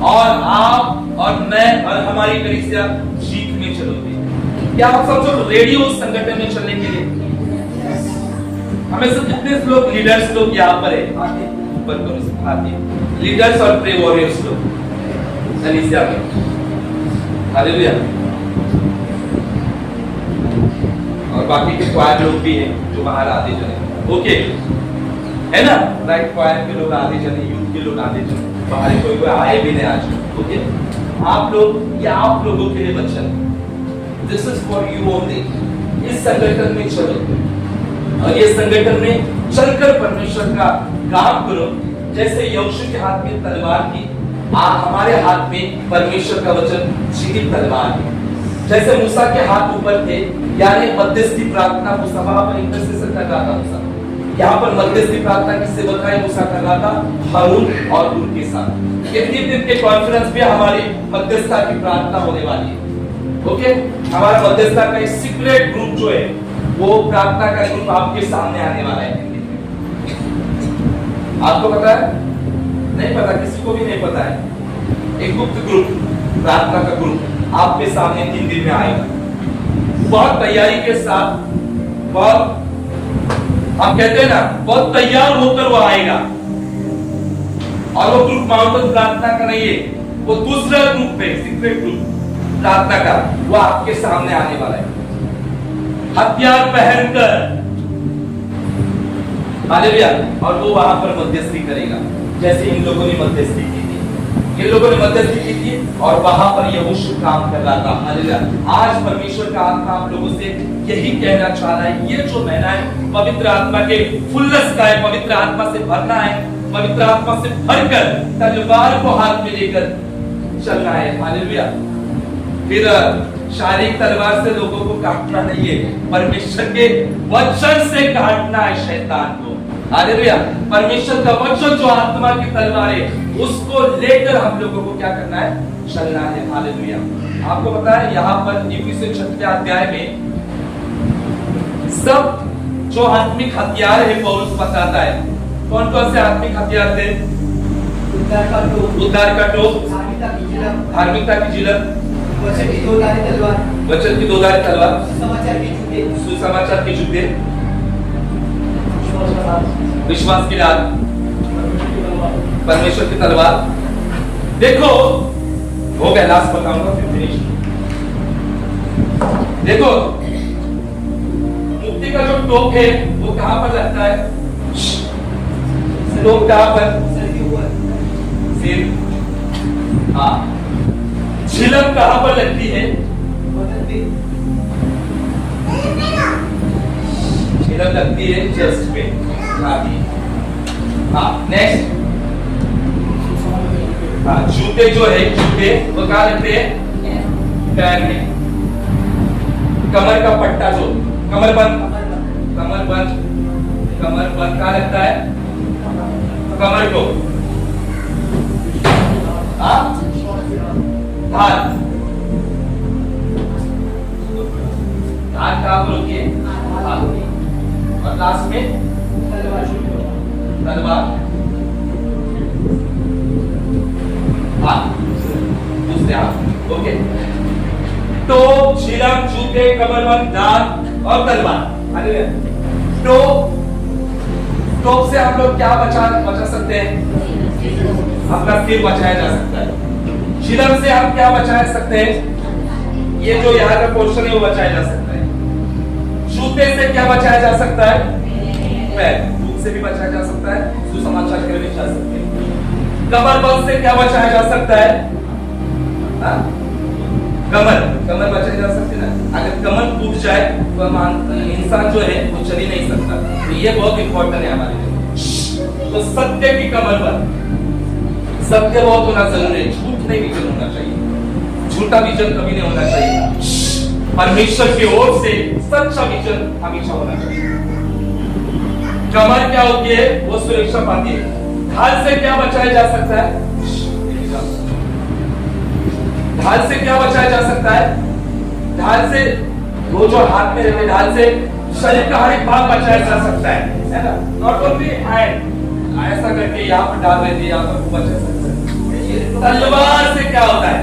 और आप और मैं और हमारी कलीसिया जीत में चलोगे। क्या आप सब लोग रेडी हो संगठन में चलने के लिए? हमें से कितने लोग लीडर्स लोग यहाँ पर है? आगे ऊपर करो इसको, आगे लीडर्स और प्रे वॉरियर्स लोग कलीसिया में। हालेलुया। और बाकी के क्वायर लोग भी हैं जो बाहर आते चले, ओके है ना, राइट? क्वायर के लोग आते चले, यूथ के लोग आते चले, बाहर कोई कोई आए भी नहीं आज, ओके? आप लोग या आप लोगों के लिए वचन, this is for you only. इस संगठन में चलो और ये संगठन में चलकर परमेश्वर का काम करो। जैसे यहोशू के हाथ में तलवार थी, हमारे हाथ में परमेश्वर का वचन जीवित तलवार है। जैसे मूसा के हाथ ऊपर थे, यानी मध्यस्थी प्रार्थना मूसा वहां पर इंटरसेशन कर रहा था। मूसा यहाँ पर मध्यस्थी प्रार्थना किससे बताए? मूसा कर रहा था हारून और उनके साथ। ये 3 दिन के कॉन्फ्रेंस में हमारी मध्यस्थता की प्रार्थना होने वाली है, ओके? हमारा मध्यस्थता का एक सीक्रेट ग्रुप जो है वो प्रार्थना का ग्रुप आपके सामने आने वाला है। आपको पता है? नहीं पता, किसी को भी नहीं पता है। एक गुप्त ग्रुप, प्रार्थना का ग्रुप आपके सामने 3 दिन में आएगा, बहुत तैयारी के साथ, बहुत, हम कहते हैं ना, बहुत तैयार होकर वो आएगा। और वो ग्रुप माउंटेन प्रार्थना का नहीं है, वो दूसरा ग्रुप है, सीक्रेट ग्रुप प्रार्थना का, वो आपके सामने आने वाला है हथियार पहनकर। हालेलुया। और वो वहां पर मध्यस्थी करेगा, जैसे इन लोगों ने मध्यस्थी की थी। इन लोगों ने मध्यस्थी की थी और वहां पर यहोशू काम कर रहा था। हालेलुया। आज परमेश्वर का आत्मा आप लोगों से यही कहना चाह रहा है, ये जो महीना है पवित्र आत्मा के फुलनेस का है, पवित्र आत्मा से भरना है, पवित्र आत्मा से भरकर तलवार को हाथ में लेकर चलना है। हालेलुया। फिर शारीरिक तलवार से लोगों को काटना नहीं है, परमेश्वर के वचन से काटना है शैतान को। हालेलुया। परमेश्वर का वचन जो आत्मा की तलवार है, उसको लेकर हम लोगों को क्या करना है? चलना है। हालेलुया। आपको पता है यहाँ पर इफिसियों 6 अध्याय में सब जो आत्मिक हथियार है पौलुस बताता है। कौन कौन से आत्मिक हथियार थे? उद्धार का टोप, धार्मिकता की झिलक, वचन की 2 धारी तलवार, वचन की 2 धारी तलवार, सुसमाचार के जूते, विश्वास की डाल, परमेश्वर की तलवार। देखो, हो गया, लास्ट बताऊंगा फिर फिनिश। देखो, मुक्ति का जो टोप है वो कहां पर लगता है? टोप कहां पर? सिर। हाँ। झिलक कहां पर लगती है? झिलक लगती है चेस्ट पे, छाती। हाँ, नेक्स्ट। हाँ, जूते जो है, जूते वो कहां लगते हैं? पैर में। कमर का पट्टा जो, कमरबंद, कमरबंद, कमरबंद कहां लगता है? कमर को। हाँ, धार, धार कहां पर होती है? और लास्ट में तलवार। हाँ, दूसरे हाथ, ओके। तो झिलक, जूते, कमरबंद, धार और तलवार। टोप से हम लोग क्या बचा सकते हैं? अपना सिर बचाया जा सकता है। झिलक से हम क्या बचा सकते हैं? ये जो यहाँ का पोर्शन है वो बचाया जा सकता है। जूते से क्या बचाया जा सकता है? पैर। धूप से भी बचाया जा सकता है, सुसमाचार के लिए बचा सकते हैं। कमरबंद से क्या बचाया जा सकता है? कमर बचाई जा सकती है ना। अगर कमर टूट जाए तो इंसान जो है वो चल ही नहीं सकता। तो ये बहुत इंपॉर्टेंट है हमारे लिए। तो सत्य की कमर पर, सत्य बहुत होना जरूरी है, झूठ नहीं विजन होना चाहिए, झूठा विजन कभी नहीं होना चाहिए। परमेश्वर की ओर से सच्चा विजन हमेशा होना चाहिए। कमर क्या होती है? वो सुरक्षा पाती है। ढाल से क्या बचाया जा सकता है? ढाल से क्या बचाया जा सकता है? ढाल से वो जो हाथ में रहते, ढाल से शरीर का हर एक भाग बचाया जा सकता है ना? नॉट ओनली हैंड, ऐसा करके यहाँ पर डाल देते, यहाँ पर बचा सकता है। तलवार से क्या होता है?